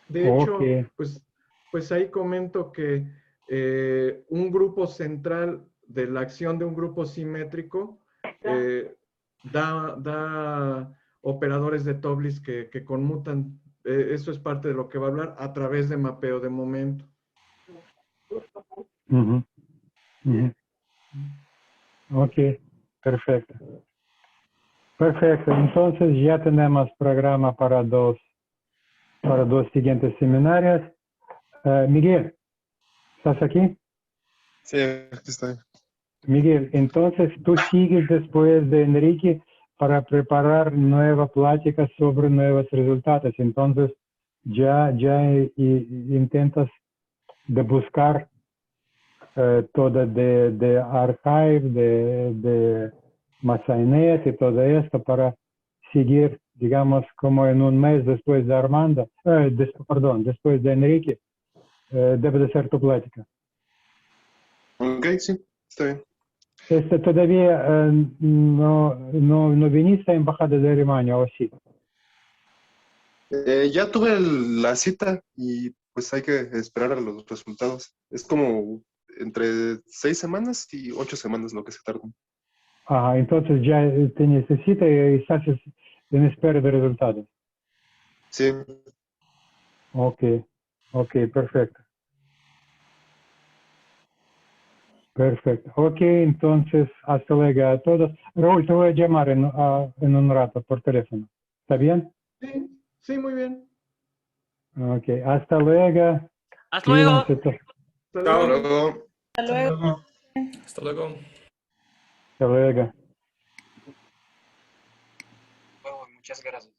De Ok. hecho, pues ahí comento que un grupo central de la acción de un grupo simétrico da operadores de Toeplitz que conmutan. Eso es parte de lo que va a hablar a través de mapeo de momento. Ujú, ujú. Ok, perfecto. Perfecto. Entonces ya tenemos programa para dos siguientes seminarios. Miguel, ¿estás aquí? Sí, aquí estoy. Miguel, entonces tú sigues después de Enrique para preparar nuevas pláticas sobre nuevos resultados. Entonces ya intentas de buscar todo de Archive, de Masainet y todo esto para seguir, digamos, como en un mes después de Armando, después de Enrique, debe de ser tu plática. Ok, sí, está bien. Todavía no viniste a Embajada de Alemania, ¿o sí? Ya tuve la cita y pues hay que esperar a los resultados. Es como entre 6 semanas y 8 semanas lo que se tarda. Ajá, entonces ya te necesita y estás en espera de resultados. Sí, Ok, perfecto. Perfecto. Ok, entonces, hasta luego a todos. Raúl, te voy a llamar en un rato por teléfono. ¿Está bien? Sí, sí, muy bien. Ok, hasta luego. Hasta luego. Cuídense todos. Hasta hasta luego. luego. Hasta luego. Hasta luego. Hasta luego. Muchas gracias.